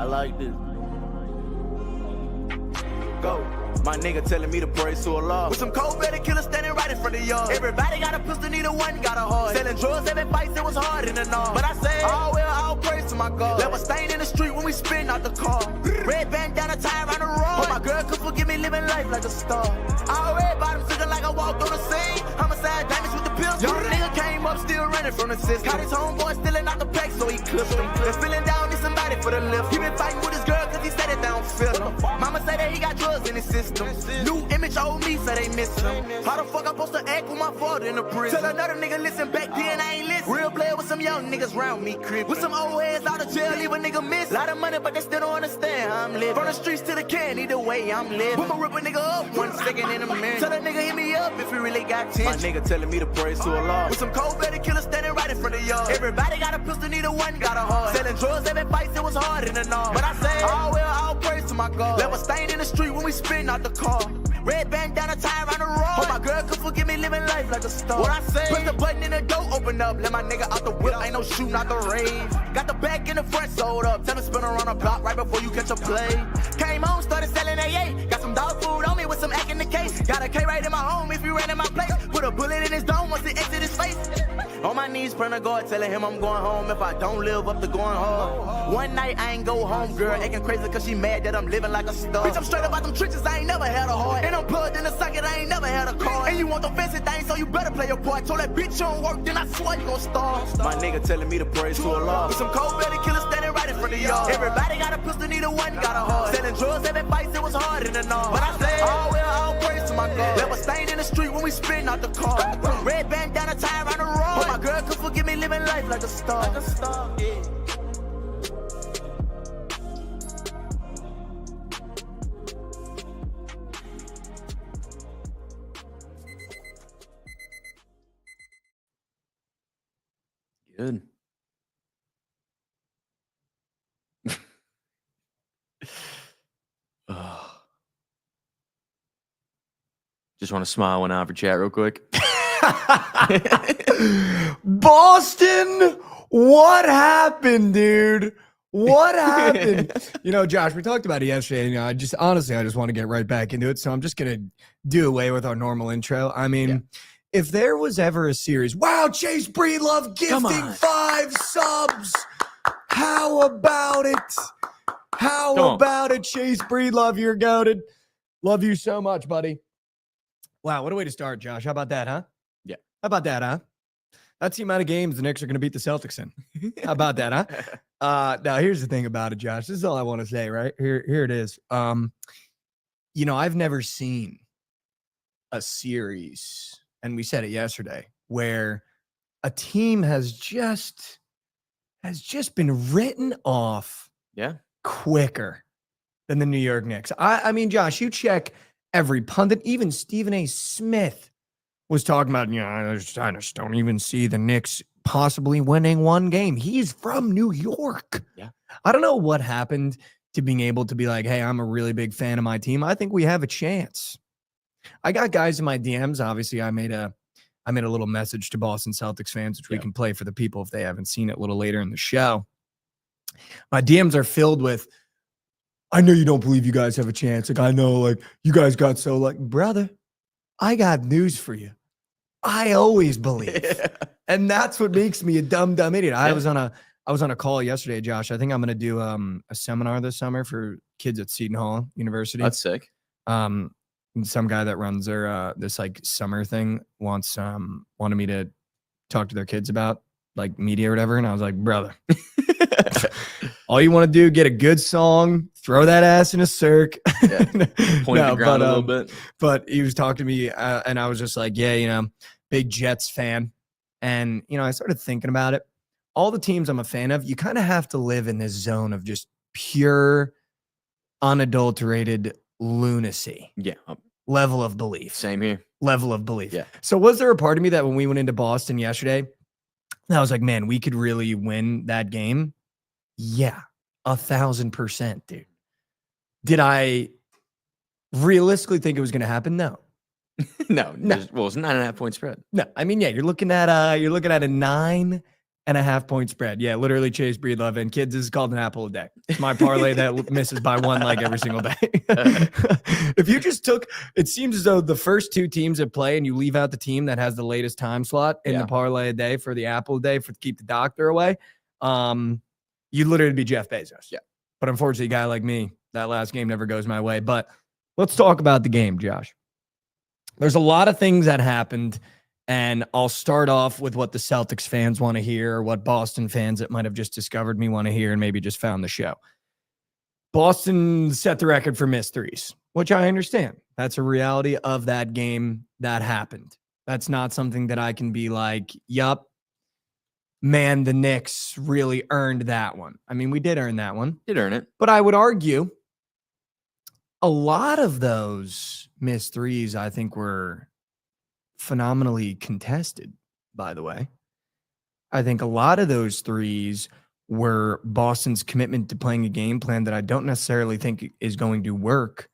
I like this. Go. My nigga telling me to praise to Allah. With some cold-blooded killers standing right in front of y'all. Everybody got a pistol, neither one got a heart. Selling drugs, every fight, it was hard in the north. But I said, all well, all praise to my God. Left a stain in the street when we spin out the car. Red bandana tie around the road. But my girl could forgive me living life like a star. All red bottoms looking like I walked on the scene. Homicide damage with the pills. Young nigga came up still running from the system. Caught his homeboy stealing out the pack, so he clipped him. Been feeling down, need somebody for the lift. He been fighting with his girl cause he said it down feel him. Mama say that he got drugs in his system. New image old me, so they miss him. How the fuck I supposed to act with my father in the prison? Tell another nigga listen back then, I ain't listen. Real player with some young niggas round me, crib. With some old heads out of jail, leave a nigga miss. Lot of money, but they still don't understand how I'm living. From the streets to the can, either way I'm living. I'ma rip a nigga up 1 second in a minute. Tell a nigga hit me up if he really got 10. My nigga telling me to praise to Allah. With some cold-blooded killers standing right in front of y'all. Everybody got a pistol, neither one got a heart. Selling drugs, every fight, it was hard in the north. But I say, all well, all praise to my God. Left a stain in the street when we spin out the car. Red bandana tie around the road. Hope my girl could forgive me living life like a star. What I say? Press the button in the door, open up. Let my nigga out the whip, ain't no shooting out the rave. Got the back in the front, sold up. Tell me spin around the block right before you catch a play. Came home, started selling AA. Got some dog food on me with some act in the case. Got a K right in my home if you ran in my place. Put a bullet in his dome once it exit his face. On my knees, praying to God, telling him I'm going home if I don't live up to going hard. One night I ain't go home, girl, acting crazy cause she mad that I'm living like a star. Bitch, I'm straight about them trenches, I ain't never had a heart. And I'm plugged in the socket, I ain't never had a car. And you want the fancy thing, so you better play your part. Told that bitch you don't work, then I swear you gon' starve. My nigga telling me to praise to Allah. With some cold-blooded killers standing right in front of y'all. Everybody got a pistol, neither one got a heart. Selling drugs, every fight, it was hard in the north. But I said, all well, all praise to my God. Left a stain in the street when we spin out the car. Red bandana tie around the road. But my girl could forgive me living life like a star. Like a star, yeah. Good. Just want to smile one out for chat real quick. Boston, what happened, dude? What happened? Josh, we talked about it yesterday. And, I just want to get right back into it. So I'm just going to do away with our normal intro. I mean, if there was ever a series, wow, Chase Breedlove gifting 5 subs. How about it? How about it, Chase Breedlove? You're goated. Love you so much, buddy. Wow, what a way to start, Josh. How about that, huh? Yeah. How about that, huh? That's the amount of games the Knicks are going to beat the Celtics in. How about that, huh? Now, here's the thing about it, Josh. This is all I want to say, right? Here it is. I've never seen a series, and we said it yesterday, where a team has just been written off quicker than the New York Knicks. I mean, Josh, you check every pundit, even Stephen A. Smith was talking about, I just don't even see the Knicks possibly winning one game. He's from New York. Yeah. I don't know what happened to being able to be like, hey, I'm a really big fan of my team. I think we have a chance. I got guys in my DMs. Obviously, I made a little message to Boston Celtics fans, which we can play for the people if they haven't seen it a little later in the show. My DMs are filled with, I know you don't believe you guys have a chance. Like, I know, like, you guys got so, like, brother, I got news for you. I always believe. And that's what makes me a dumb idiot. I was on a call yesterday, Josh. I think I'm going to do a seminar this summer for kids at Seton Hall University. That's sick. Some guy that runs their this like summer thing wanted me to talk to their kids about like media or whatever. And I was like, brother, all you want to do, get a good song, throw that ass in a circ. Point the ground a little bit. But he was talking to me and I was just like, yeah, big Jets fan. And, I started thinking about it. All the teams I'm a fan of, you kind of have to live in this zone of just pure, unadulterated lunacy. Yeah. Level of belief. Same here. Level of belief. Yeah. So was there a part of me that when we went into Boston yesterday, I was like, man, we could really win that game? Yeah, 1,000%, dude. Did I realistically think it was going to happen? No. No. Well, it's 9.5 point spread. No, I mean, yeah, you're looking at a 9 1.5 point spread. Yeah, literally Chase Breedlove. And kids, this is called an apple a day. It's my parlay that misses by one leg every single day. If you just took, it seems as though the first two teams that play and you leave out the team that has the latest time slot in the parlay a day for the apple a day for keep the doctor away, you literally be Jeff Bezos. Yeah. But unfortunately, a guy like me, that last game never goes my way. But let's talk about the game, Josh. There's a lot of things that happened. And I'll start off with what the Celtics fans want to hear, or what Boston fans that might have just discovered me want to hear and maybe just found the show. Boston set the record for missed threes, which I understand. That's a reality of that game that happened. That's not something that I can be like, yup, man, the Knicks really earned that one. I mean, we did earn that one. Did earn it. But I would argue a lot of those missed threes, I think, were phenomenally contested, by the way. I think a lot of those threes were Boston's commitment to playing a game plan that I don't necessarily think is going to work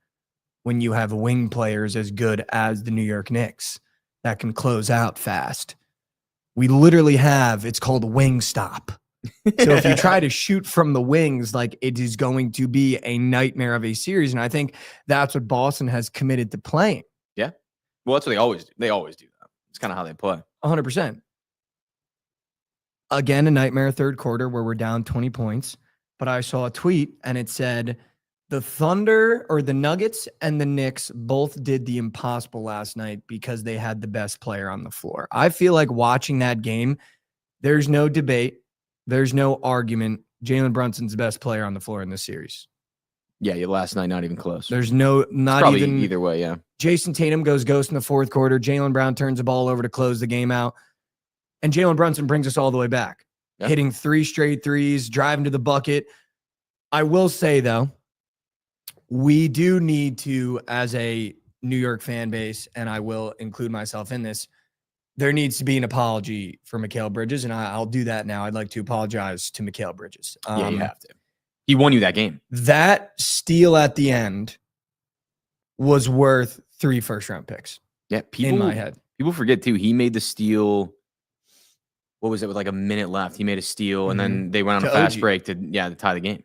when you have wing players as good as the New York Knicks that can close out fast. We literally have, it's called wing stop. So if you try to shoot from the wings, like, it is going to be a nightmare of a series. And I think that's what Boston has committed to playing. Yeah. Well, that's what they always do. They always do that. It's kind of how they play. 100%. Again, a nightmare third quarter where we're down 20 points. But I saw a tweet and it said the Thunder or the Nuggets and the Knicks both did the impossible last night because they had the best player on the floor. I feel like watching that game, there's no debate. There's no argument. Jalen Brunson's the best player on the floor in this series. Yeah, last night, not even close. There's not even either way, yeah. Jason Tatum goes ghost in the fourth quarter. Jaylen Brown turns the ball over to close the game out. And Jalen Brunson brings us all the way back, hitting 3 straight threes, driving to the bucket. I will say, though, we do need to, as a New York fan base, and I will include myself in this, there needs to be an apology for Mikal Bridges, and I'll do that now. I'd like to apologize to Mikal Bridges. Yeah, you have to. He won you that game. That steal at the end was worth 3 first-round picks. Yeah, in my head. People forget, too. He made the steal. What was it? With like a minute left, he made a steal, and then they went on a fast break to tie the game.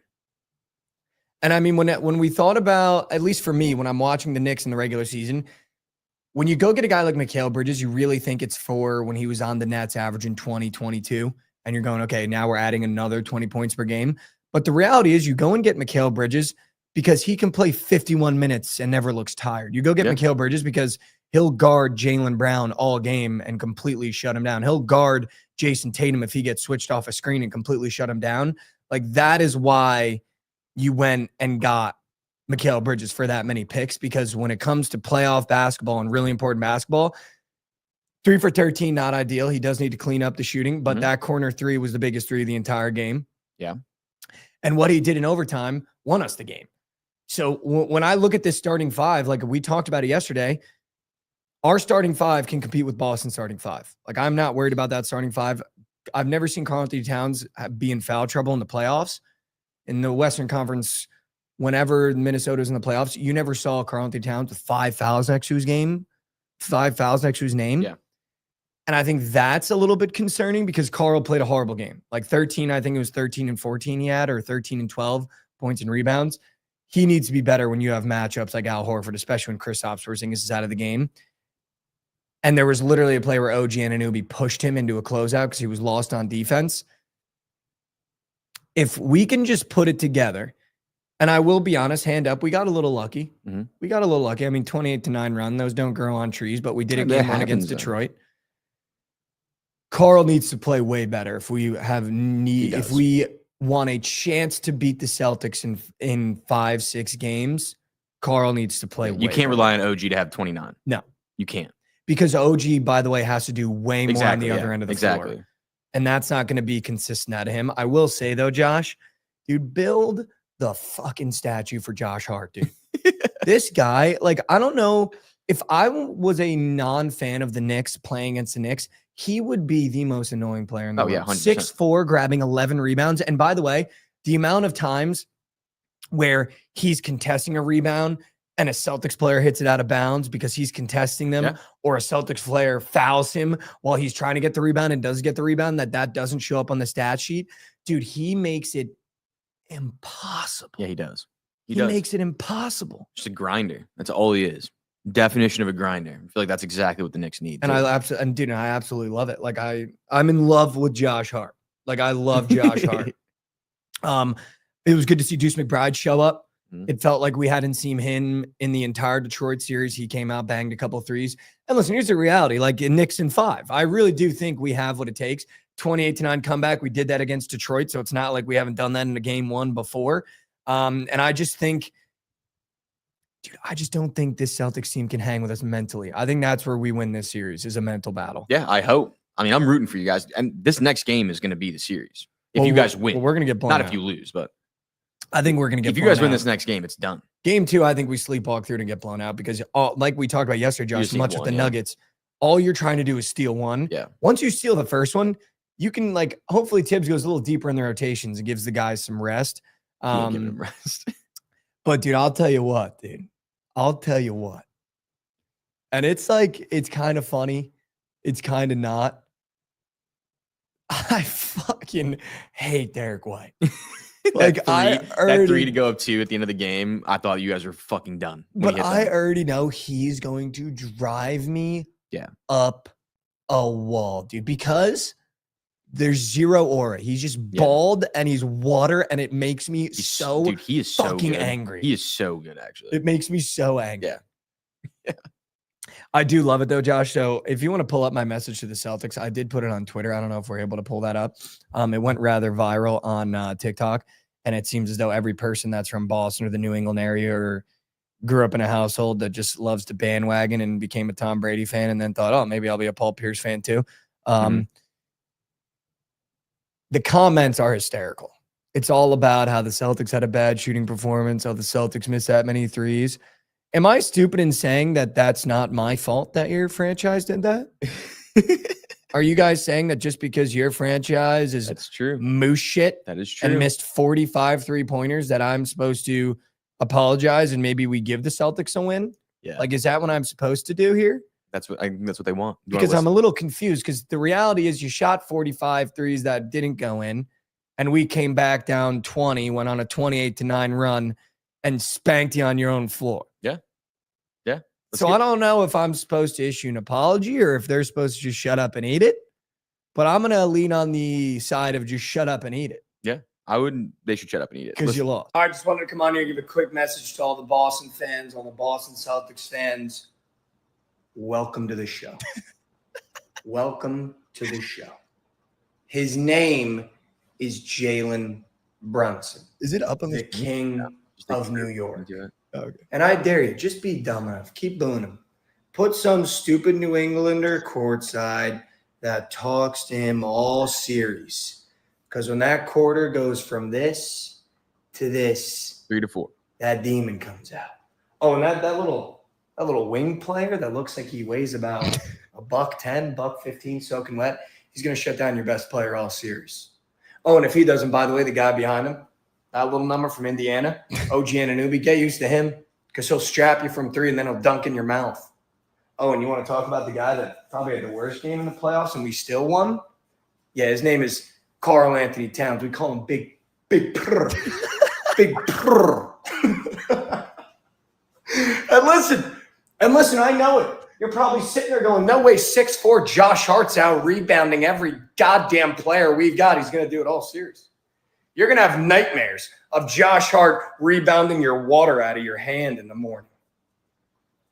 And I mean, when we thought about, at least for me, when I'm watching the Knicks in the regular season, when you go get a guy like Mikal Bridges, you really think it's for when he was on the Nets averaging 20, 22, and you're going, okay, now we're adding another 20 points per game. But the reality is you go and get Mikal Bridges because he can play 51 minutes and never looks tired. You go get Mikal Bridges because he'll guard Jaylen Brown all game and completely shut him down. He'll guard Jason Tatum if he gets switched off a screen and completely shut him down. Like, that is why you went and got Mikal Bridges for that many picks, because when it comes to playoff basketball and really important basketball, 3 for 13, not ideal. He does need to clean up the shooting, but that corner 3 was the biggest 3 of the entire game. Yeah. And what he did in overtime won us the game. So when I look at this starting 5, like we talked about it yesterday, our starting 5 can compete with Boston's starting 5. Like, I'm not worried about that starting 5. I've never seen Karl-Anthony Towns be in foul trouble in the playoffs. In the Western Conference, whenever Minnesota's in the playoffs, you never saw Karl-Anthony Towns with 5 fouls next to his name, 5 fouls next to his name. Yeah. And I think that's a little bit concerning because Karl played a horrible game. Like 13, I think it was 13 and 14 he had, or 13 and 12 points and rebounds. He needs to be better when you have matchups like Al Horford, especially when Kristaps Porzingis is out of the game. And there was literally a play where OG Anunoby pushed him into a closeout because he was lost on defense. If we can just put it together, and I will be honest, hand up, we got a little lucky. We got a little lucky. I mean, 28-9 run. Those don't grow on trees, but we did it game 1 against Detroit. Karl needs to play way better if we if we want a chance to beat the Celtics in 5-6 games. Karl needs to play way better. You can't rely on OG to have 29. No. You can't. Because OG, by the way, has to do way more on the other end of the floor. And that's not going to be consistent out of him. I will say, though, Josh, dude, build the fucking statue for Josh Hart, dude. This guy, like, I don't know. If I was a non-fan of the Knicks playing against the Knicks, he would be the most annoying player in the world. 6'4", grabbing 11 rebounds. And by the way, the amount of times where he's contesting a rebound and a Celtics player hits it out of bounds because he's contesting them, or a Celtics player fouls him while he's trying to get the rebound and does get the rebound, that doesn't show up on the stat sheet. Dude, he makes it impossible. Yeah, he does. He makes it impossible. Just a grinder. That's all he is. Definition of a grinder. I feel like that's exactly what the Knicks need. And I absolutely love it. Like I'm in love with Josh Hart. Like I love Josh Hart. It was good to see Deuce McBride show up. It felt like we hadn't seen him in the entire Detroit series. He came out, banged a couple of threes. And listen, here's the reality. Like in Knicks in 5, I really do think we have what it takes. 28-9 comeback. We did that against Detroit, so it's not like we haven't done that in a game 1 before. And I just think, dude, I just don't think this Celtics team can hang with us mentally. I think that's where we win this series, is a mental battle. Yeah, I hope. I mean, I'm rooting for you guys. And this next game is going to be the series. If you guys win. Well, we're going to get blown Not out. If you lose, but I think we're going to get if you guys win this next game, it's done. Game 2, I think we sleepwalk through it and get blown out because, like we talked about yesterday, Josh, much with the Nuggets, all you're trying to do is steal one. Yeah. Once you steal the first one, you can, like, hopefully Tibbs goes a little deeper in the rotations and gives the guys some rest. Give them rest. But, dude, I'll tell you what, dude. I'll tell you what. And it's like, it's kind of funny. It's kind of not. I fucking hate Derek White. Like that 3 to go up 2 at the end of the game, I thought you guys were fucking done. But I already know he's going to drive me up a wall, dude, because there's zero aura. He's just bald and he's water, and it makes me he is fucking angry. He is so good, actually. It makes me so angry. Yeah. I do love it though, Josh. So if you want to pull up my message to the Celtics, I did put it on Twitter. I don't know if we're able to pull that up. It went rather viral on TikTok, and it seems as though every person that's from Boston or the New England area or grew up in a household that just loves to bandwagon and became a Tom Brady fan and then thought, oh, maybe I'll be a Paul Pierce fan too. The comments are hysterical. It's all about how the Celtics had a bad shooting performance, how the Celtics missed that many threes. Am I stupid in saying that that's not my fault that your franchise did that? Are you guys saying that just because your franchise is that's true moose shit that is true and missed 45 3-pointers that I'm supposed to apologize and maybe we give the Celtics a win? Yeah. Like, is that what I'm supposed to do here? That's what they want. Because I'm a little confused because the reality is you shot 45 threes that didn't go in, and we came back down 20, went on a 28-9 run and spanked you on your own floor. Yeah. So I don't know if I'm supposed to issue an apology or if they're supposed to just shut up and eat it, but I'm going to lean on the side of just shut up and eat it. Yeah, they should shut up and eat it. Because you lost. All right, just wanted to come on here and give a quick message to all the Boston fans, all the Boston Celtics fans. Welcome to the show. Welcome to the show. His name is Jalen Brunson. Is it up on the king of New York? Okay. And I dare you, just be dumb enough. Keep booing him. Put some stupid New Englander courtside that talks to him all series. Because when that quarter goes from this to this, 3 to 4, that demon comes out. Oh, and that little wing player that looks like he weighs about $110, $115 soaking wet, he's going to shut down your best player all series. Oh, and if he doesn't, by the way, the guy behind him, that little number from Indiana, OG Anunoby, get used to him because he'll strap you from 3 and then he'll dunk in your mouth. Oh, and you want to talk about the guy that probably had the worst game in the playoffs and we still won? Yeah, his name is Karl Anthony Towns. We call him Big Prr. Big Prr. And listen, I know it. You're probably sitting there going, no way, 6'4" Josh Hart's out rebounding every goddamn player we've got. He's going to do it all series. You're going to have nightmares of Josh Hart rebounding your water out of your hand in the morning.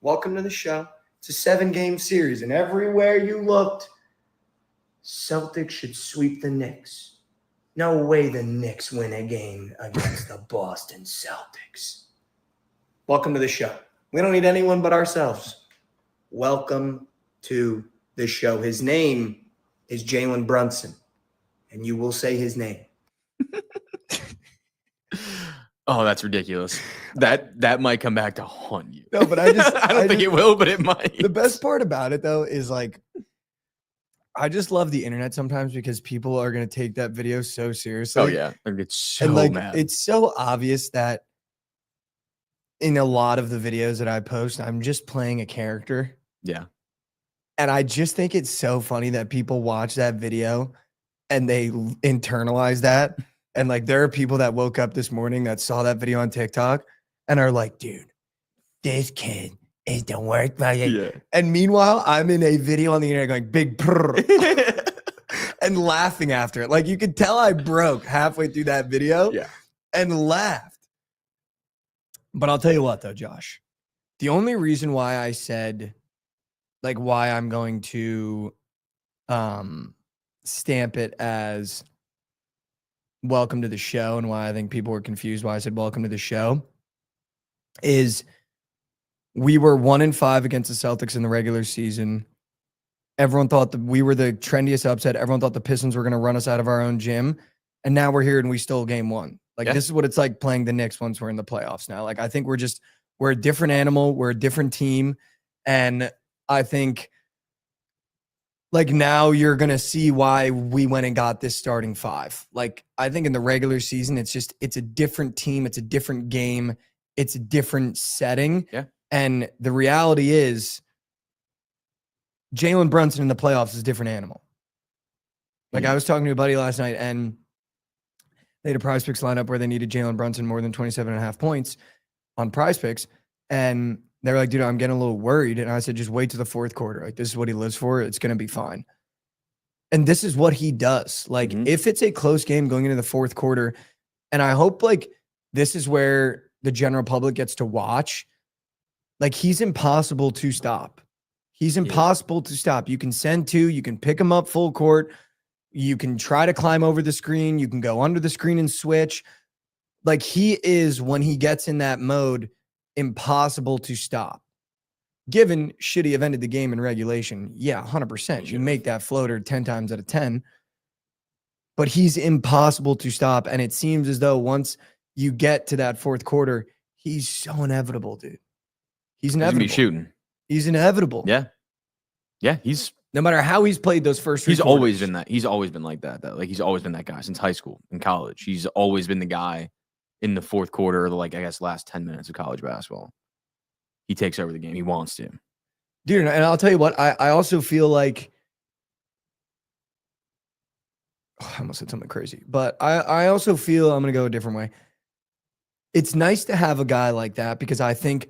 Welcome to the show. It's a 7-game series, and everywhere you looked, Celtics should sweep the Knicks. No way the Knicks win a game against the Boston Celtics. Welcome to the show. We don't need anyone but ourselves. Welcome to the show. His name is Jalen Brunson, and you will say his name. Oh, that's ridiculous. That might come back to haunt you. No, but I don't think it will, but it might. The best part about it though is like I just love the internet sometimes because people are going to take that video so seriously. Oh yeah, it's so and like mad. it's so obvious that in a lot of the videos that I post, I'm just playing a character. Yeah. And I just think it's so funny that people watch that video and they internalize that. And like, there are people that woke up this morning that saw that video on TikTok and are like, dude, this kid is the worst. Yeah. And meanwhile, I'm in a video on the internet going big brr and laughing after it. Like, you could tell I broke halfway through that video and laughed. But I'll tell you what, though, Josh, the only reason why I said, like, why I'm going to stamp it as welcome to the show and why I think people were confused why I said welcome to the show is we were 1-5 against the Celtics in the regular season. Everyone thought that we were the trendiest upset. Everyone thought the Pistons were going to run us out of our own gym. And now we're here and we stole game one. Like, this is what it's like playing the Knicks once we're in the playoffs now. Like, I think we're a different animal. We're a different team. And I think, like, now you're going to see why we went and got this starting five. Like, I think in the regular season, it's a different team. It's a different game. It's a different setting. Yeah. And the reality is Jalen Brunson in the playoffs is a different animal. Like, I was talking to a buddy last night and they had a Prize Picks lineup where they needed Jalen Brunson more than 27.5 points on Prize Picks. And they were like, dude, I'm getting a little worried. And I said, just wait to the fourth quarter. Like, this is what he lives for. It's going to be fine. And this is what he does. Like, if it's a close game going into the fourth quarter, and I hope, like, this is where the general public gets to watch, like, he's impossible to stop. He's impossible to stop. You can send two. You can pick him up full court. You can try to climb over the screen. You can go under the screen and switch. Like, he is, when he gets in that mode, impossible to stop. Given should he have ended the game in regulation, 100%. You make that floater 10 times out of 10. But he's impossible to stop. And it seems as though once you get to that fourth quarter, he's so inevitable, dude. He's inevitable. He's shooting. He's inevitable. Yeah. Yeah, he's... No matter how he's played those first three He's quarters. always been that. He's always been like that, though. Like, he's always been that guy since high school and college. He's always been the guy in the fourth quarter, or the, like, I guess, last 10 minutes of college basketball. He takes over the game. He wants to. Dude, and I'll tell you what, I also feel like... I almost said something crazy. But I also feel I'm going to go a different way. It's nice to have a guy like that because I think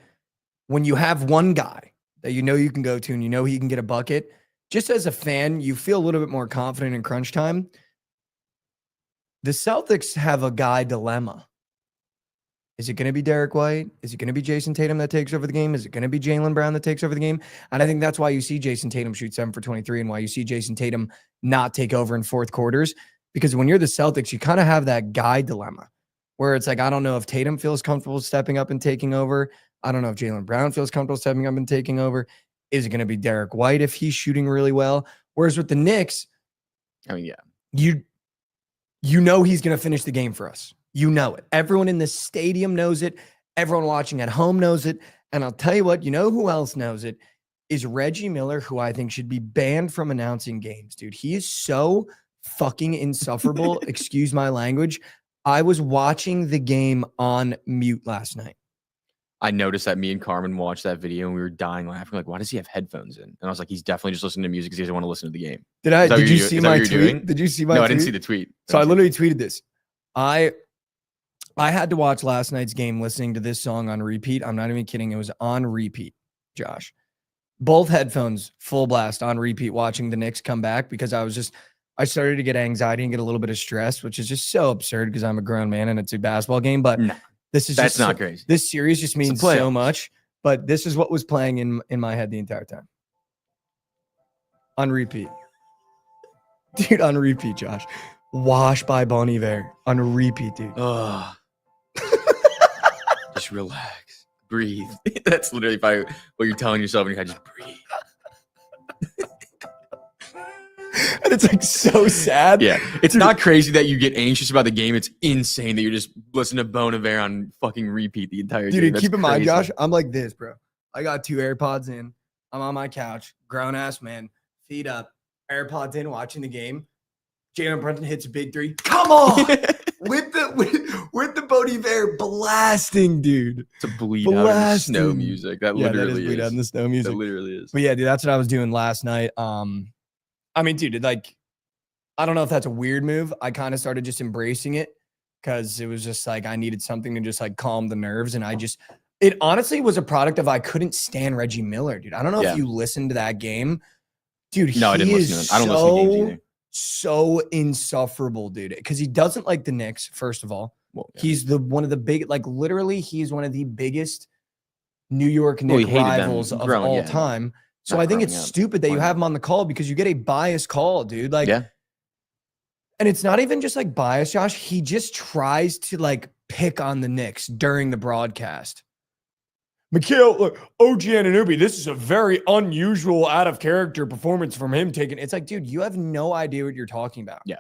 when you have one guy that you know you can go to and you know he can get a bucket, just as a fan, you feel a little bit more confident in crunch time. The Celtics have a guy dilemma. Is it going to be Derek White? Is it going to be Jason Tatum that takes over the game? Is it going to be Jaylen Brown that takes over the game? And I think that's why you see Jason Tatum shoot 7 for 23 and why you see Jason Tatum not take over in fourth quarters. Because when you're the Celtics, you kind of have that guy dilemma where it's like, I don't know if Tatum feels comfortable stepping up and taking over. I don't know if Jaylen Brown feels comfortable stepping up and taking over. Is it going to be Derek White if he's shooting really well? Whereas with the Knicks, I mean, you know he's going to finish the game for us. You know it. Everyone in the stadium knows it. Everyone watching at home knows it. And I'll tell you what, you know who else knows it? Is Reggie Miller, who I think should be banned from announcing games, dude. He is so fucking insufferable. Excuse my language. I was watching the game on mute last night. I noticed that me and Carmen watched that video and we were dying laughing. Like, why does he have headphones in? And I was like, he's definitely just listening to music because he doesn't want to listen to the game. Did you see my tweet? Did you see my tweet? No, I didn't see the tweet. So I literally tweeted this. I had to watch last night's game listening to this song on repeat. I'm not even kidding. It was on repeat, Josh. Both headphones full blast on repeat watching the Knicks come back because I started to get anxiety and get a little bit of stress, which is just so absurd because I'm a grown man and it's a basketball game. But that's not crazy. This series just means so much. But this is what was playing in my head the entire time. On repeat. Dude, on repeat, Josh. Wash by Bon Iver. On repeat, dude. Oh. Just relax. Breathe. That's literally probably what you're telling yourself in your head. Just breathe. And it's like so sad. Yeah. It's not crazy that you get anxious about the game. It's insane that you're just listening to Bon Iver on fucking repeat the entire game. Dude, keep in mind, Josh, I'm like this, bro. I got 2 AirPods in. I'm on my couch, grown ass man, feet up, AirPods in, watching the game. Jalen Brunson hits a big 3. Come on. with the Bon Iver blasting, dude. It's a bleed out in the snow Blasting. music. That Yeah, that is literally bleed out in the snow music. That literally is. But yeah, dude, that's what I was doing last night. I mean, dude, like, I don't know if that's a weird move. I kind of started just embracing it because it was just like I needed something to just like calm the nerves. And it honestly was a product of I couldn't stand Reggie Miller, dude. I don't know if you listened to that game. Dude, no, I didn't listen to it. I don't listen to games either. So insufferable, dude. Because he doesn't like the Knicks, first of all. Well, yeah. He's one of the big, like literally, he's one of the biggest New York Knicks rivals of all time. So I think it's stupid that you have him on the call because you get a biased call, dude. Like, and it's not even just like bias, Josh. He just tries to like pick on the Knicks during the broadcast. Mikhail, look, OG Anunoby, this is a very unusual out of character performance from him taking. It's like, dude, you have no idea what you're talking about. Yeah.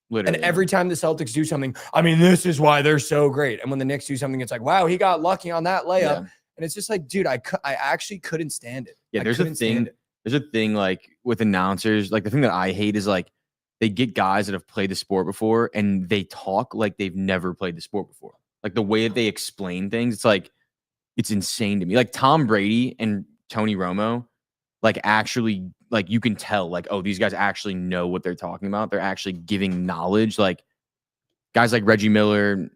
Literally. And every time the Celtics do something, I mean, this is why they're so great. And when the Knicks do something, it's like, wow, he got lucky on that layup. Yeah. And it's just like, dude, I actually couldn't stand it. Yeah, there's a thing like with announcers, like the thing that I hate is like they get guys that have played the sport before and they talk like they've never played the sport before. Like the way that they explain things, it's like, it's insane to me. Like Tom Brady and Tony Romo, like actually, like you can tell, like, oh, these guys actually know what they're talking about. They're actually giving knowledge. Like guys like Reggie Miller,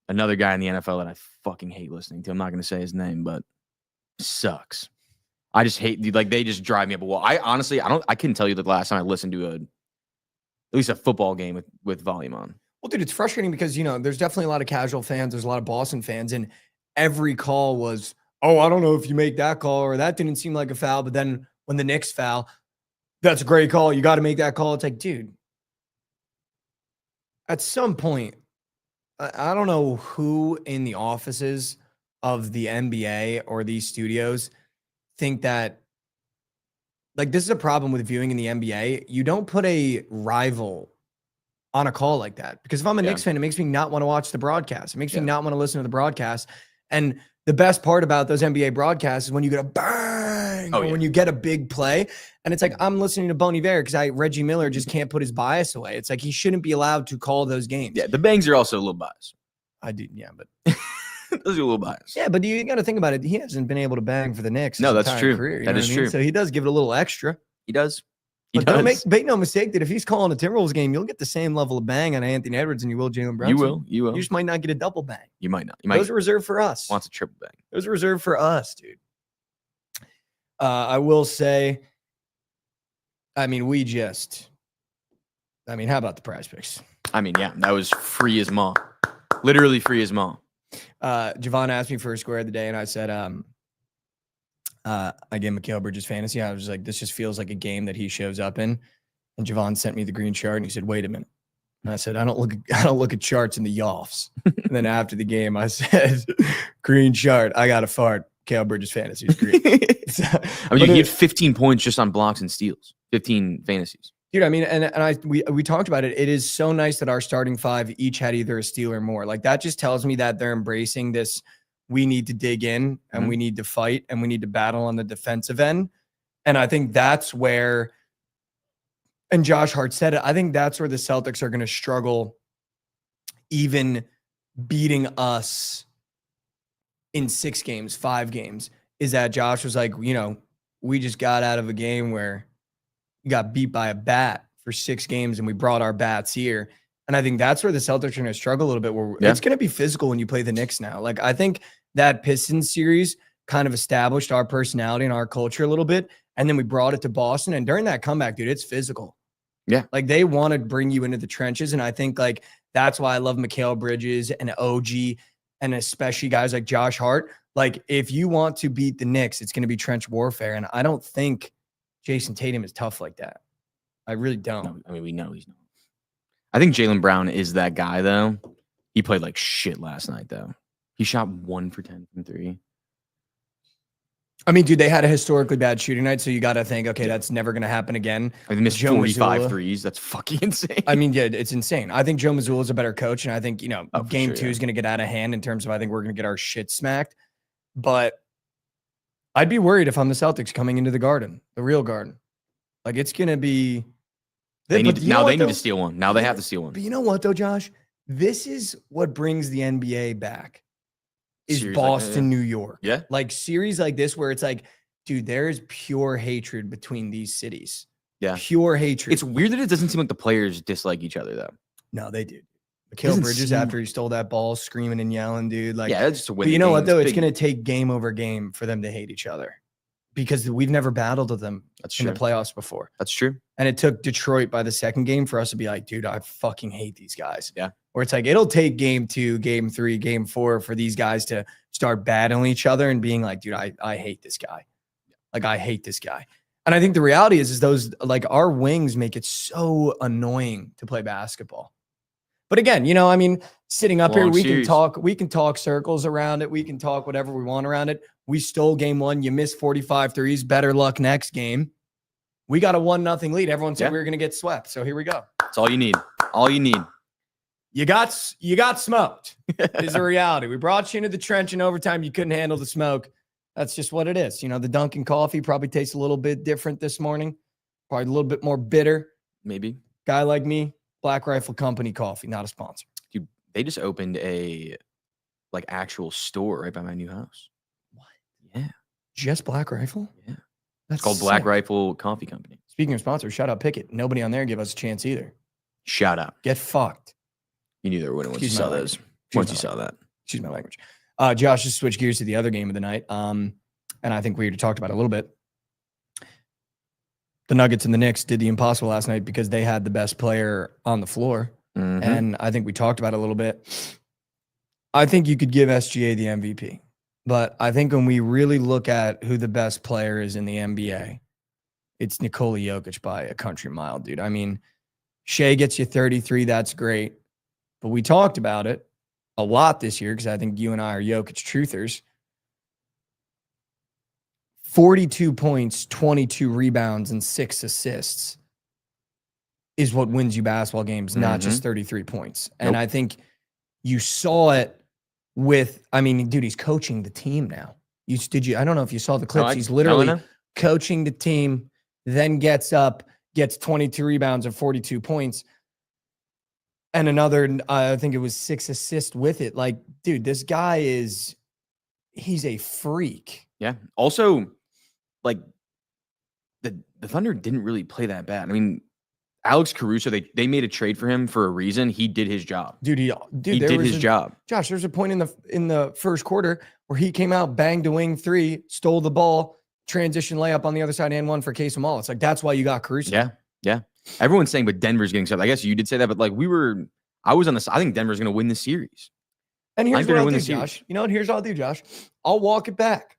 another guy in the NFL that I fucking hate listening to. I'm not going to say his name, but sucks. I just hate, like, they just drive me up a wall. I honestly, I couldn't tell you the last time I listened to at least a football game with volume on. Well, dude, it's frustrating because, you know, there's definitely a lot of casual fans. There's a lot of Boston fans, and every call was, oh, I don't know if you make that call or that didn't seem like a foul. But then when the Knicks foul, that's a great call. You got to make that call. It's like, dude, at some point, I don't know who in the offices of the NBA or these studios think that, like, this is a problem with viewing in the NBA. You don't put a rival on a call like that. Because if I'm a Knicks fan, it makes me not want to watch the broadcast. It makes me not want to listen to the broadcast. And the best part about those NBA broadcasts is when you get a bang or when you get a big play. And it's like, I'm listening to Bon Iver because Reggie Miller just can't put his bias away. It's like he shouldn't be allowed to call those games. Yeah, the bangs are also a little biased. I do, yeah, but those are a little biased. Yeah, but you got to think about it. He hasn't been able to bang for the Knicks. No, that's true. Career, that is true. So he does give it a little extra. He does. But don't make no mistake that if he's calling a Timberwolves game, you'll get the same level of bang on Anthony Edwards and you will Jalen Brunson. You will. You just might not get a double bang. You might not. Those are reserved for us. Wants a triple bang. Those are reserved for us, dude. I will say, I mean, how about the Prize Picks? I mean, yeah, that was free as maw. Literally free as maw. Jovan asked me for a square of the day, and I said, I gave Mikhail Bridges fantasy. I was like, this just feels like a game that he shows up in. And Jovan sent me the green chart, and he said, wait a minute. And I said, I don't look at charts in the Yoffs. And then after the game, I said, green chart, I got a fart. Mikhail Bridges fantasy is green. I mean, you get 15 points just on blocks and steals. 15 fantasies. Dude, I mean, and we talked about it. It is so nice that our starting five each had either a steal or more. Like, that just tells me that they're embracing this. We need to dig in and we need to fight and we need to battle on the defensive end. And I think that's where, and Josh Hart said it, I think that's where the Celtics are going to struggle even beating us in 6 games, 5 games, is that Josh was like, you know, we just got out of a game where we got beat by a bat for 6 games and we brought our bats here. And I think that's where the Celtics are going to struggle a little bit, where it's going to be physical when you play the Knicks now. Like, I think that Pistons series kind of established our personality and our culture a little bit. And then we brought it to Boston. And during that comeback, dude, it's physical. Yeah. Like, they want to bring you into the trenches. And I think, like, that's why I love Mikhail Bridges and OG and especially guys like Josh Hart. Like, if you want to beat the Knicks, it's going to be trench warfare. And I don't think Jason Tatum is tough like that. I really don't. No, I mean, we know he's not. I think Jaylen Brown is that guy, though. He played like shit last night, though. He shot 1 for 10 from 3. I mean, dude, they had a historically bad shooting night, so you got to think, okay, that's never going to happen again. I mean, they missed 45 threes. That's fucking insane. I mean, yeah, it's insane. I think Joe Mazzulla is a better coach, and I think, you know, game 2 is going to get out of hand in terms of, I think we're going to get our shit smacked. But I'd be worried if I'm the Celtics coming into the Garden, the real Garden. Like, it's going to be... They need to steal one. Now they have to steal one. But you know what, though, Josh? This is what brings the NBA back. Is Series like that, Boston, New York. Yeah. Like series like this where it's like, dude, there's pure hatred between these cities. Yeah. Pure hatred. It's weird that it doesn't seem like the players dislike each other though. No, they do. Mikal Doesn't Bridges, seem- after he stole that ball, screaming and yelling, dude. Like, Yeah, that's just a win. but you the know what game. though? It's big. going to take game over game for them to hate each other because we've never battled with them That's in true. the playoffs before. That's true. And it took Detroit by the second game for us to be like, dude, I fucking hate these guys. Yeah. Where it's like, it'll take game 2, game 3, game 4 for these guys to start battling each other and being like, dude, I hate this guy. Like, I hate this guy. And I think the reality is those, like, our wings make it so annoying to play basketball. But again, you know, I mean, sitting up here, Long we series. can talk circles around it. We can talk whatever we want around it. We stole game 1. You missed 45 threes. Better luck next game. We got a 1-0 lead. Everyone said we were going to get swept. So here we go. That's all you need. All you need. You got smoked is the reality. We brought you into the trench in overtime. You couldn't handle the smoke. That's just what it is. You know, the Dunkin' coffee probably tastes a little bit different this morning. Probably a little bit more bitter. Maybe. Guy like me, Black Rifle Company coffee, not a sponsor. Dude, they just opened a like actual store right by my new house. What? Yeah. Just Black Rifle? Yeah. That's It's called Black sick. Rifle Coffee Company. Speaking of sponsors, shout out Pickett. Nobody on there give us a chance either. Shout out. Get fucked. You knew they were winning once you Excuse my saw those. language. Once you Excuse saw that. Excuse my language. Josh, just switch gears to the other game of the night. And I think we already talked about it a little bit. The Nuggets and the Knicks did the impossible last night because they had the best player on the floor. Mhm. And I think we talked about it a little bit. I think you could give SGA the MVP. But I think when we really look at who the best player is in the NBA, it's Nikola Jokic by a country mile, dude. I mean, Shea gets you 33. That's great. But we talked about it a lot this year because I think you and I are Jokic truthers. 42 points, 22 rebounds, and 6 assists is what wins you basketball games, not just 33 points. And Nope. I think you saw it with, I mean, dude, he's coaching the team now. I don't know if you saw the clips. He's literally coaching the team, then gets up, gets 22 rebounds and 42 points. And another, I think it was 6 assists with it. Like, dude, this guy he's a freak. Yeah. Also, like the Thunder didn't really play that bad. I mean, Alex Caruso, they made a trade for him for a reason. He did his job. Dude, he He did his job. Josh, there's a point in the first quarter where he came out, banged a wing 3, stole the ball, transition layup on the other side and one for Case Mall. It's like, that's why you got Caruso. Yeah. Yeah. Everyone's saying, but Denver's getting stuff. I guess you did say that, but like I was on this. I think Denver's going to win this series. And here's they're what gonna I'll win do, the series. Josh. You know what? Here's what I'll do, Josh. I'll walk it back